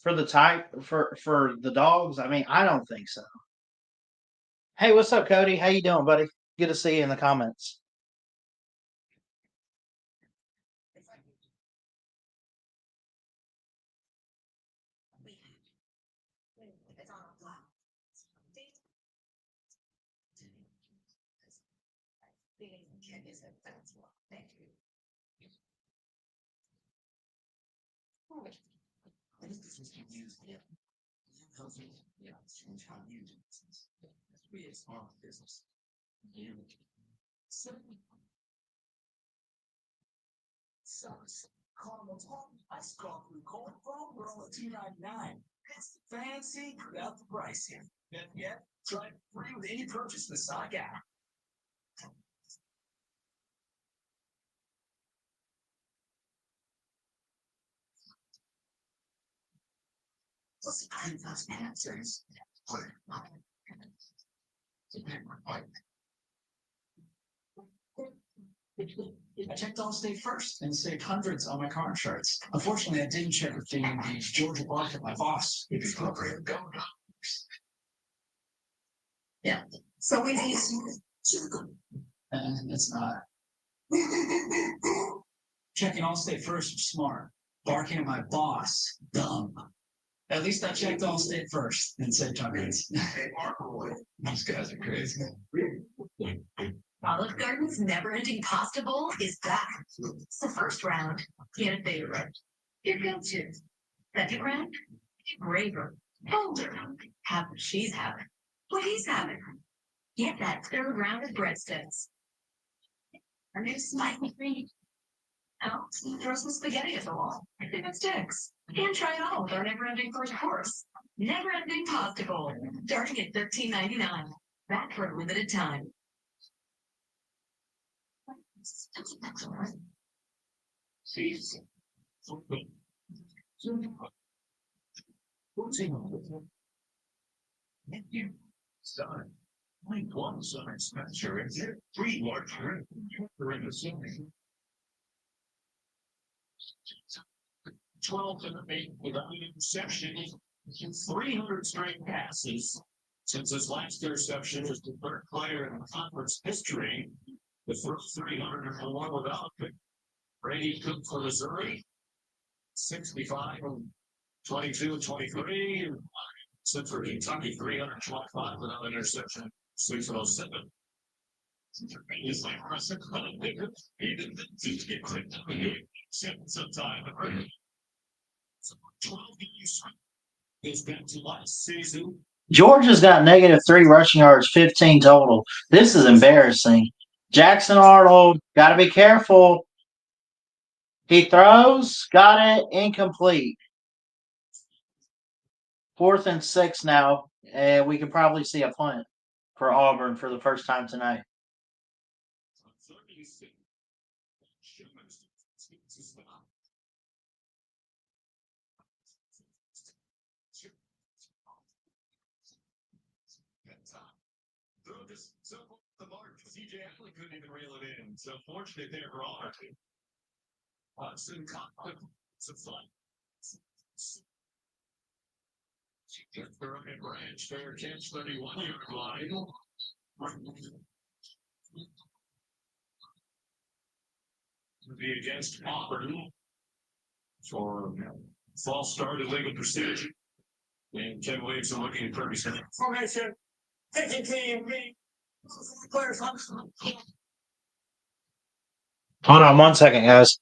the Dogs? I mean, I don't think so. Hey, what's up, Cody? How you doing, buddy? Good to see you in the comments. It's on a block. Thank you. Yeah, it's change how you do business. We is our business. You. Sauce. Caramel top, ice coffee, cold foam, we're only $2.99. It's fancy without the price here. And yet, try it free with any purchase in the Sonic app. Let's see those answers. I checked Allstate first and saved hundreds on my car insurance. Unfortunately, I didn't check with the Georgia market, my boss. It'd be appropriate. Go. Yeah. So it is. And it's not. Checking Allstate first was smart. Barking at my boss, dumb. At least I checked Allstate first and saved hundreds. These guys are crazy. Olive Garden's never-ending pasta bowl is back. It's the first round. Get a favorite. Your go-to. Second round, braver, bolder. Have what she's having. What he's having. Get that third round of breadsticks. Our new spicy cream. Oh, throw some spaghetti at the wall. I think it sticks. And try it all with our never-ending first course. Never-ending pasta bowl. Starting at $13.99. Back for a limited time. Son, only one son Spencer, and there 3 large rooms in the ceiling. 12 to the make without an interception, 300 straight passes. Since his last interception is the third player in the conference history, the first 300 or more without it. Brady Cook for Missouri, 65 and 22 and 23. Central Kentucky, 325 without interception, 607. It's like Russell he didn't get clipped up again, sometime. 12 games goes back to last season. Georgia's got -3 rushing yards, 15 total. This is embarrassing. Jackson Arnold, got to be careful. He throws, got it, incomplete. 4th and 6 now, and we can probably see a punt for Auburn for the first time tonight. The mark, CJ Allen couldn't even reel it in. So fortunate there for Auburn. Hudson Cochran, some fun. And Branch, fair catch, 31-yard line. To be against Auburn for false start illegal pursuit. And Ken Williamson looking at Kirby Center. Formation. Taking team. Hold on 1 second, guys.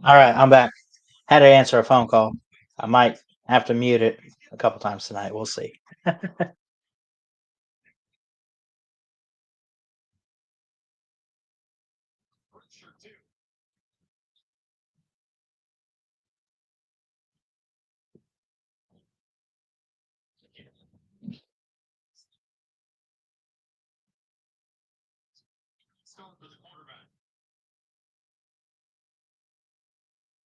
All right, I'm back. Had to answer a phone call. I might have to mute it a couple times tonight. We'll see. Start for the quarterback.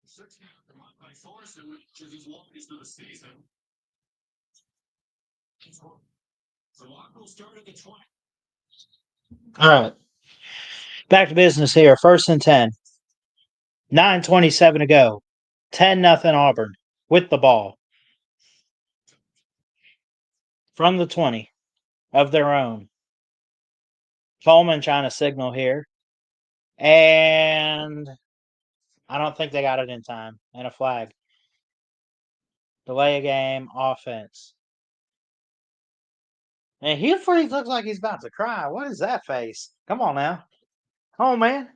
6 come up by Thorson, which is his longest of the season. The lock will start at the 20. All right. Back to business here. 1st and 10. 9:27 to go. 10-0 Auburn with the ball. From the 20 of their own. Coleman trying to signal here. And I don't think they got it in time. And a flag. Delay a game. Offense. And Hugh Freeze looks like he's about to cry. What is that face? Come on now. Come on, man.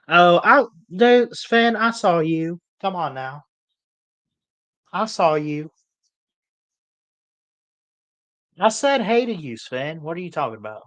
Oh, dude, Sven, I saw you. Come on now. I saw you. I said hey to you, Sven. What are you talking about?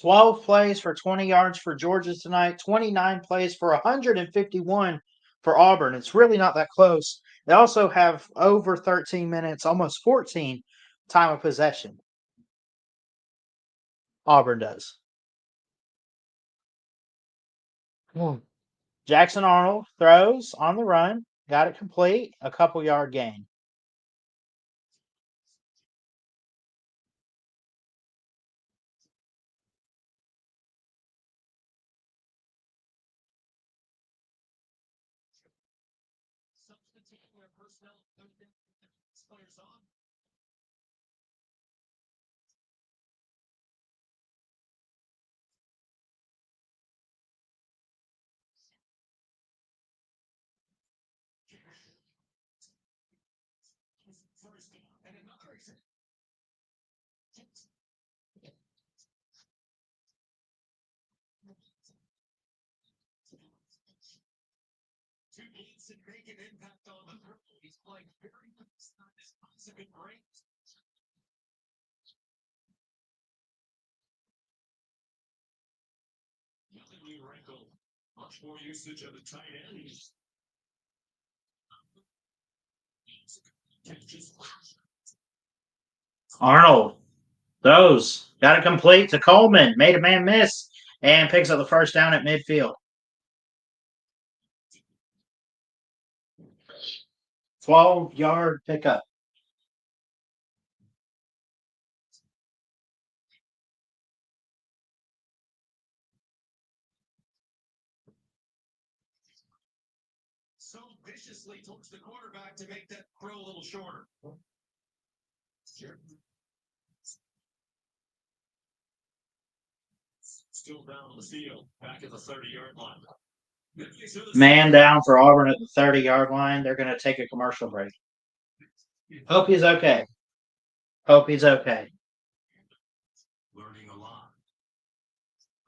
"12 plays for 20 yards for Georgia tonight, 29 plays for 151 for Auburn." It's really not that close. They also have over 13 minutes, almost 14 time of possession. Auburn does. Jackson Arnold throws on the run, got it complete, a couple yard gain. Two games to make an impact on the third. He's playing very fast on his positive break. Nothing new wrinkle. Much more usage of the tight end. Arnold throws, got it complete to Coleman, made a man miss, and picks up the first down at midfield. 12-yard pickup. So viciously towards the quarterback to make that throw a little shorter. Sure. Still down on the field, back at the 30-yard line. Man down for Auburn at the 30-yard line. They're going to take a commercial break. Hope he's okay. Hope he's okay. Learning a lot.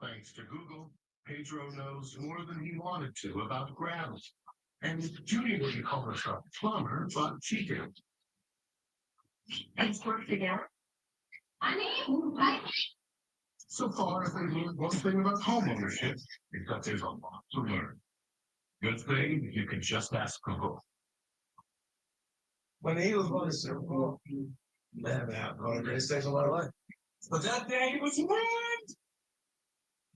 Thanks to Google, Pedro knows more than he wanted to about gravity. And Judy wouldn't call herself a plumber, but she did. Let's work together. So far, if they learned one thing about homeownership, it's that there's a lot to learn. Good thing you can just ask Google. When the Eagles won the Super Bowl, man, one of the greatest days of my life. But that day was ruined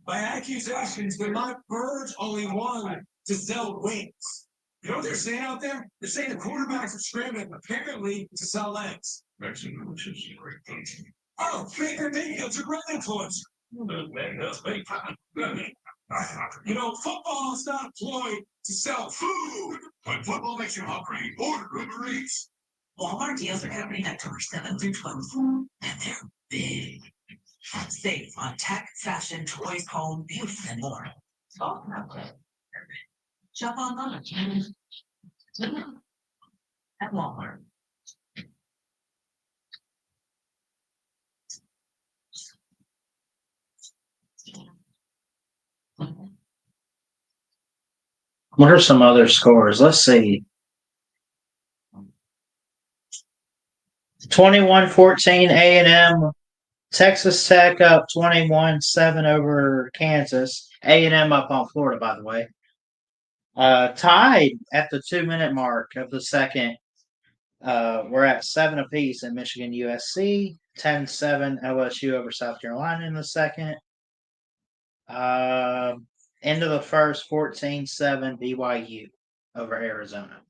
by accusations that my birds only wanted to sell wings. You know what they're saying out there? They're saying the quarterbacks are scrambling apparently to sell eggs. Mexican, which is a great thing. Oh, Baker Mayfield's a great influence. You know, football is not employed to sell food, but football makes you hungry. Order Uber Eats. Walmart deals are happening October 7th through 12th, and they're big. Save on tech, fashion, toys, home, beauty, and more. Oh, okay. Shop online at Walmart. What are some other scores? Let's see. 21-14 A&M. Texas Tech up 21-7 over Kansas. A&M up on Florida, by the way. Tied at the 2-minute mark of the second. We're at 7 apiece in Michigan USC. 10-7 LSU over South Carolina in the second. End of the first, 14-7 BYU over Arizona.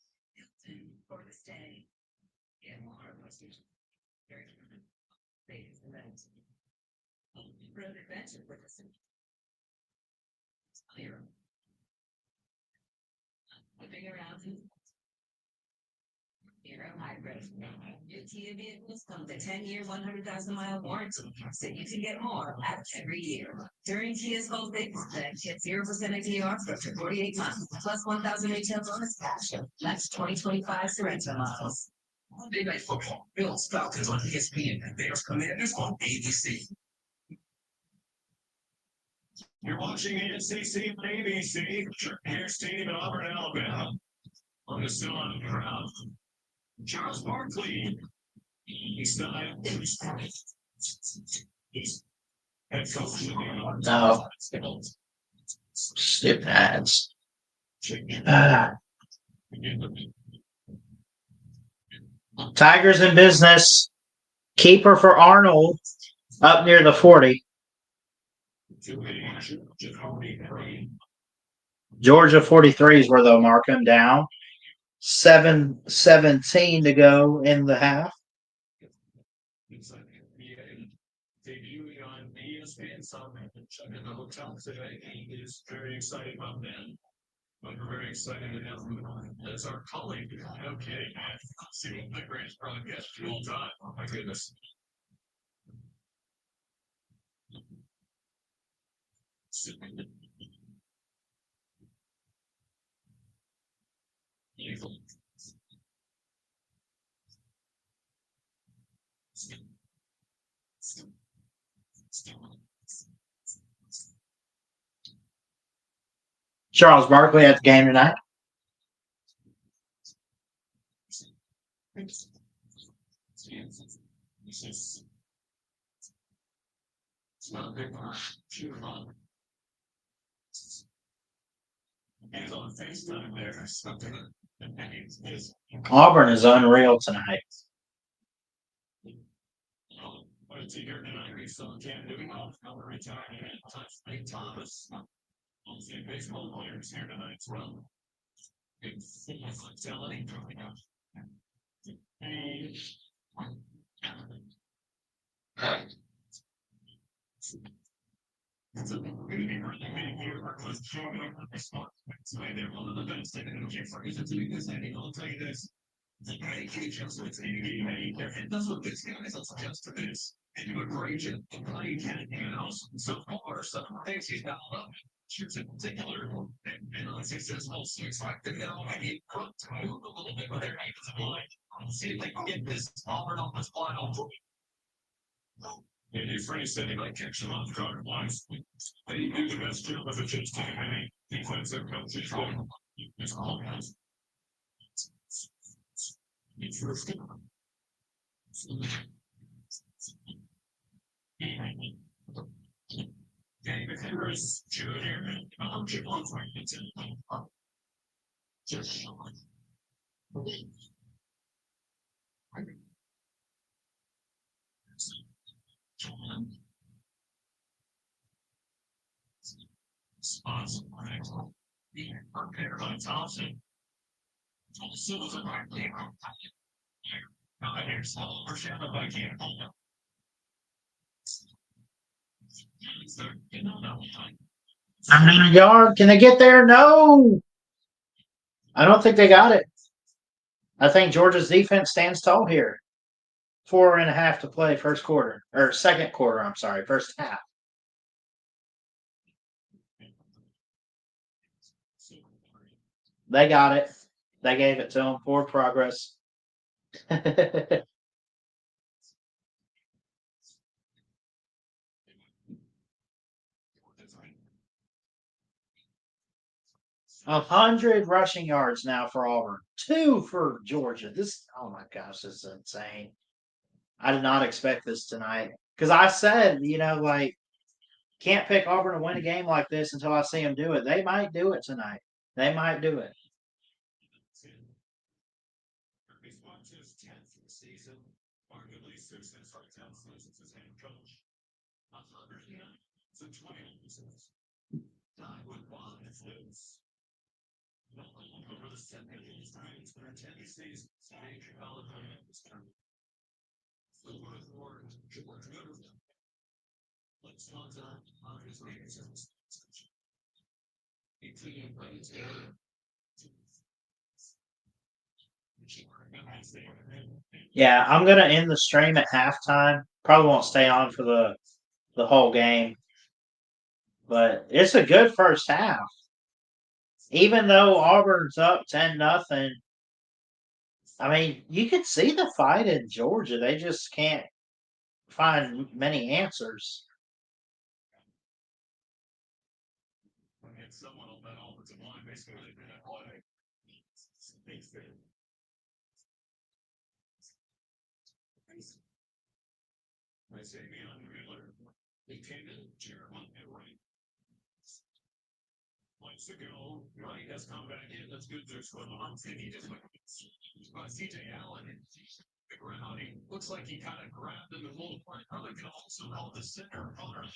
Hero Hybrid. New Kia vehicles come with a 10-year, 100,000-mile warranty, so you can get more out of every year. During Kia's whole savings plan, get 0% APR for up to 48 months, plus 1,000 retail bonus cash. That's 2025 Sorrento models. Monday Night Football. Bills Falcons on ESPN and Bears Commanders on ABC. You're watching ACC on ABC. Air Stadium in Auburn, Alabama. On the Sun crowd. Charles Barkley. He's not head coach. No. Stupid ads. Tigers in business. Keeper for Arnold up near the 40. Georgia 43 is where they'll mark him down. 7:17 to go in the half. Debuting on ESPN Sunday in the hotel today. He is very excited about that. But we're very excited to have him as our colleague. Okay, see the greatest broadcast of all time. Oh my goodness. Charles Barkley at the game tonight. It's not a big one. He's on FaceTime there or something. Auburn is unreal tonight. What is he here tonight? He's still can't do it. I'm retiring at touch. Thomas. Mostly baseball players here tonight as well. It's telling coming up. It's a really big year because showing up with response. So they're one of the best in the for is doing this. And I'll tell you this. The guy can just with any game either. And that's what this guys will suggest to this. They do a great job. You can't hang out so far. So things he's got up. Shoots in particular, and unless he says mostly expected now, I need to move a little bit with their defensive line. See if they can get this Auburn off this final. And Freddie said he might catch him off guard once. They do the best job of adjusting any defensive coaches going. It's all guys. It's first. David Harris Jr. Just spots right. Caroline Thompson. Also was a right there. Now here's overshadowed by Campbell. I'm in a yard. Can they get there? No. I don't think they got it. I think Georgia's defense stands tall here. 4.5 to play first quarter. Or second quarter, I'm sorry, first half. They got it. They gave it to them. Forward progress. 100 rushing yards now for Auburn. 2 for Georgia. Oh my gosh, this is insane. I did not expect this tonight. Because I said, like, can't pick Auburn to win a game like this until I see them do it. They might do it tonight. They might do it. Yeah, I'm gonna end the stream at halftime. Probably won't stay on for the whole game. But it's a good first half. Even though Auburn's up 10-0, I mean, you could see the fight in Georgia. They just can't find many answers. Months ago, Wright has come back in. That's good news for the month. And he just went by CJ Allen and the ground. He looks like he kind of grabbed him and pulled apart. Probably could also hold the center runner.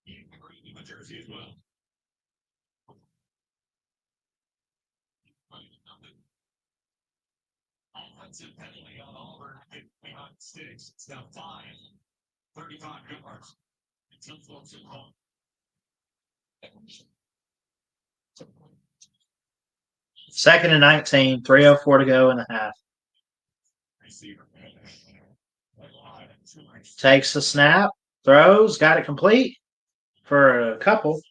He agreed with the jersey as well. Offensive penalty on Auburn. Behind sticks. It's now 5. 35 yards. Until folks at home. Second and 19, 3:04 to go in the half. Takes the snap, throws, got it complete for a couple.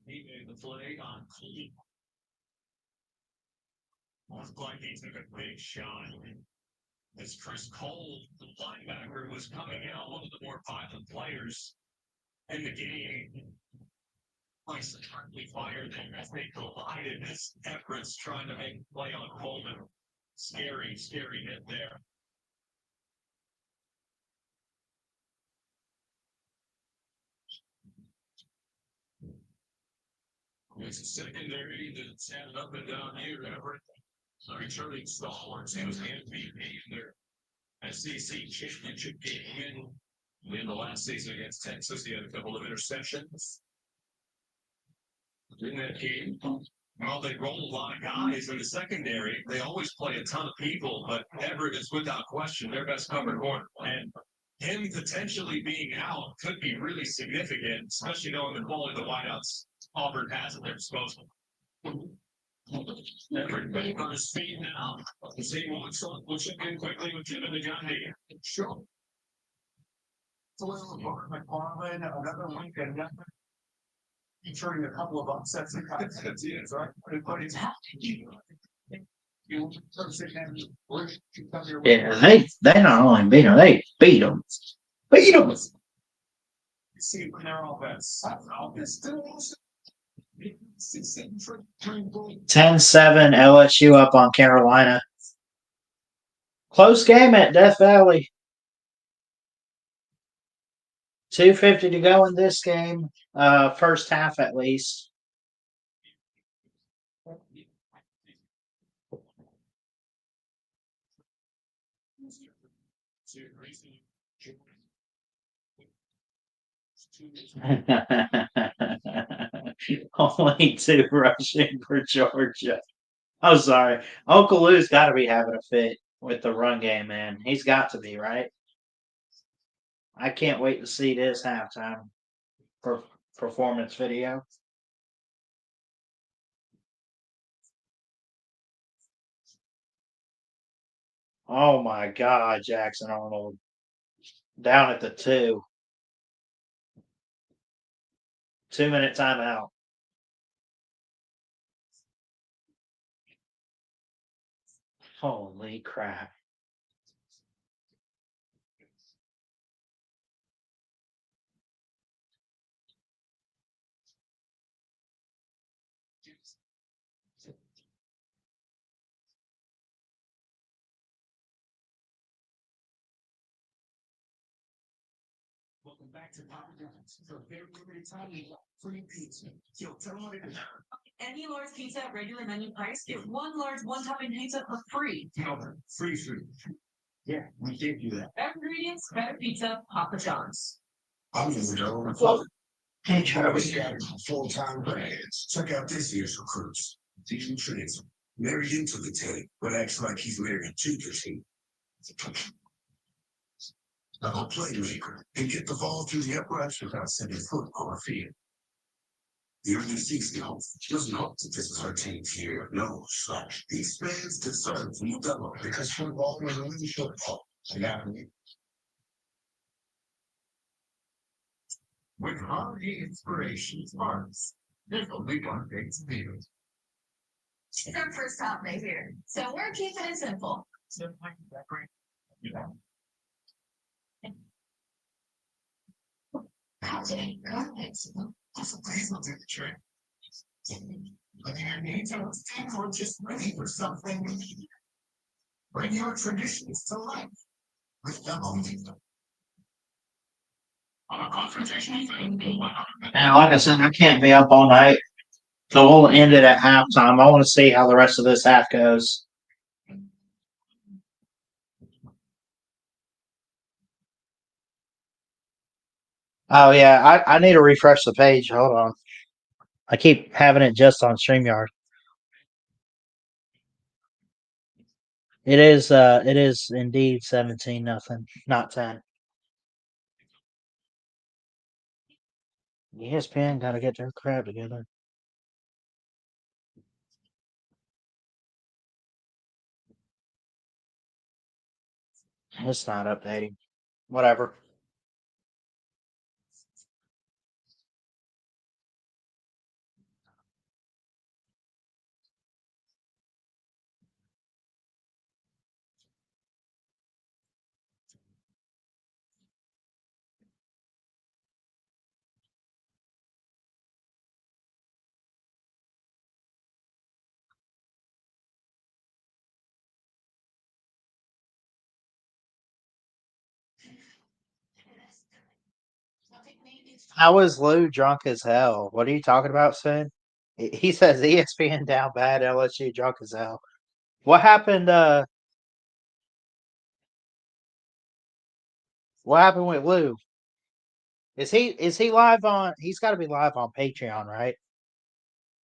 He made the play on clean. Looked like he took a big shot. As Chris Cole, the linebacker, was coming out, one of the more violent players in the game. Nice and hardly fired there as they collided. This Everett's trying to make a play on Coleman. Scary, scary hit there. It's a secondary that's had up and down here, Everett. So returning stalwarts, he was the MVP in their SEC championship game in the last season against Texas. He had a couple of interceptions in that game. Well, they roll a lot of guys in the secondary. They always play a ton of people, but Everett is without question their best cover corner. And him potentially being out could be really significant, especially knowing the quality of the wideouts Auburn has at their disposal. Everybody on his feet now. See we'll check in quickly with Jim and the Gandhi. Sure. Another link and featuring a couple of upsets and contests, right? But it's happening. Yeah, they not only beat them, they beat them. Beat them. See when they're all best. 10-7 LSU up on Carolina. Close game at Death Valley. 2:50 to go in this game. First half at least. Only 2 rushing for Georgia. I'm sorry. Uncle Lou's got to be having a fit with the run game, man. He's got to be, right? I can't wait to see this halftime performance video. Oh my God, Jackson Arnold down at the 2 minute timeout. Holy crap. Welcome back to Papa John's. For a very limited time, we got free pizza. Yo, tell them what it is. Any large pizza at regular menu price, get one large one-topping pizza for free. No, free food. Yeah, we did do that. Better ingredients, better pizza, Papa John's. I'm in the door. Hey, Travis, full-time brands. Check out this year's recruits. Season Trends. Married into the team, but acts like he's married to the team. A playmaker and get the ball through the uprights without setting foot on a field. The early season doesn't hope that this is her team's year. No, so these fans deserve to develop because football is really football. With holiday inspiration sparks, there's only one thing to do. It's our first holiday here, so we're keeping it simple. Holiday garments. That's a place to the trip. Living your needs or just ready for something. Bring your traditions to life with double. On a confrontation thing. And like I said, I can't be up all night. So we'll end it at halftime. I want to see how the rest of this half goes. Oh yeah, I need to refresh the page. Hold on. I keep having it just on StreamYard. It is indeed 17-0, not 10. ESPN gotta get their crap together. It's not updating. Whatever. How is Lou drunk as hell? What are you talking about, Sid? He says ESPN down bad, LSU drunk as hell. What happened? What happened with Lou? Is he live on? He's got to be live on Patreon, right?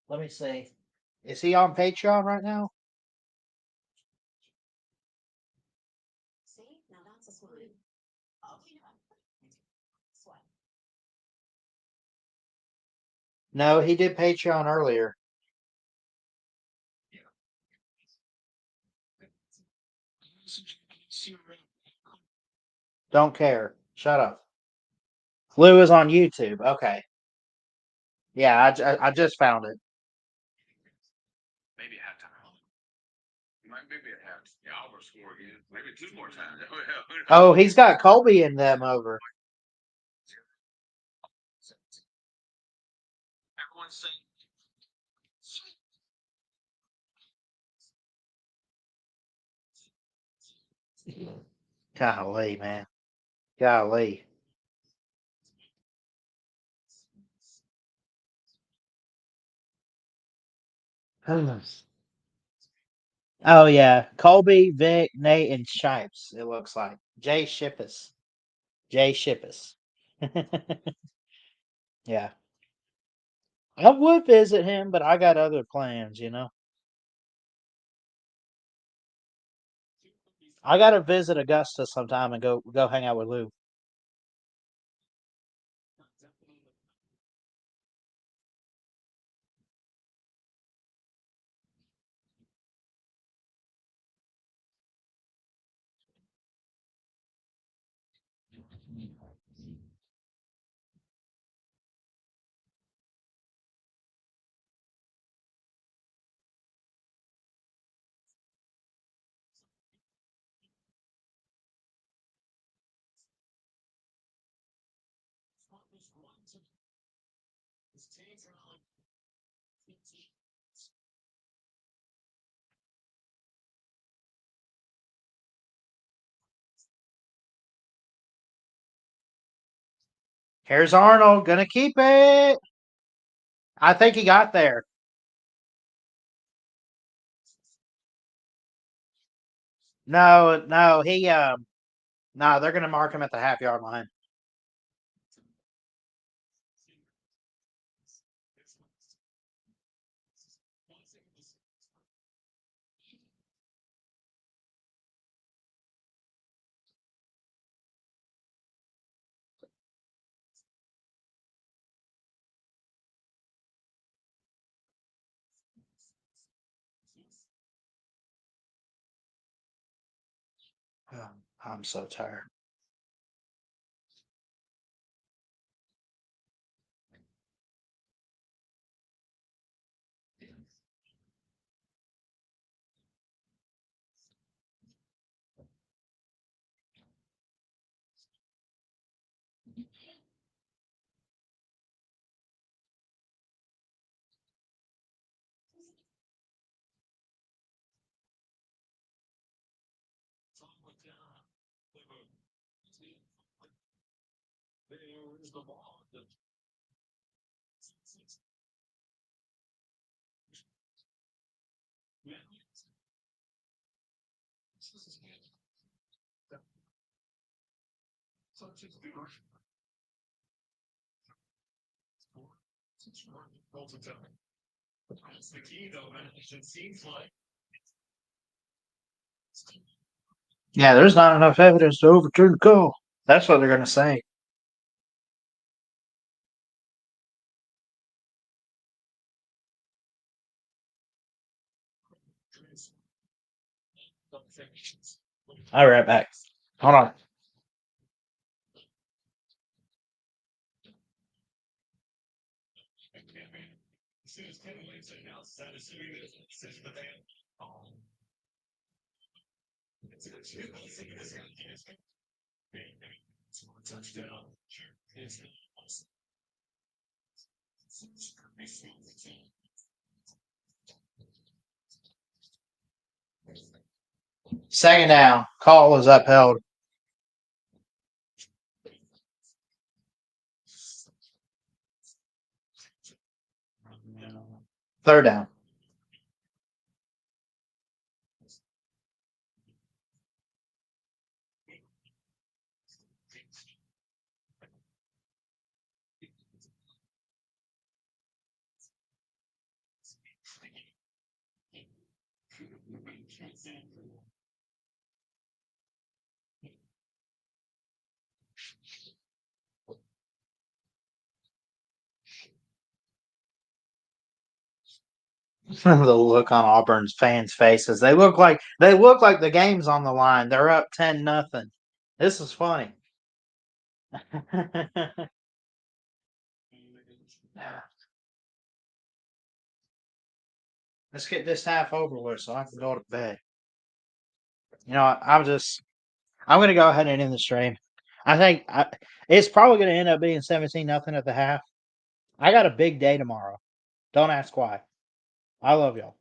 Let me see. Is he on Patreon right now? See, now that's a swine. Okay, swine. No, he did Patreon earlier. Don't care. Shut up. Lou is on YouTube. Okay. Yeah, I just found it. Maybe at halftime. Maybe at half. Yeah, Auburn score again. Maybe two more times. Oh, he's got Colby and them over. Everyone's saying. Golly, man. Golly. Oh yeah, Colby, Vic, Nate, and Shipes. It looks like Jay Shippus. Jay Shippus. Yeah, I would visit him, but I got other plans. I gotta visit Augusta sometime and go hang out with Lou. Here's Arnold, gonna keep it. I think he got there. No, no, they're gonna mark him at the half-yard line. I'm so tired. There's the ball. That's the key, though, man. It seems like. Yeah, there's not enough evidence to overturn the call. That's what they're gonna say. I'll be right back. Hold on. Touchdown. Second down. Call is upheld. Third down. The look on Auburn's fans' faces. They look like the game's on the line. They're up 10-0. This is funny. Let's get this half over with so I can go to bed. You know, I'm going to go ahead and end the stream. I think it's probably going to end up being 17-0 at the half. I got a big day tomorrow. Don't ask why. I love y'all.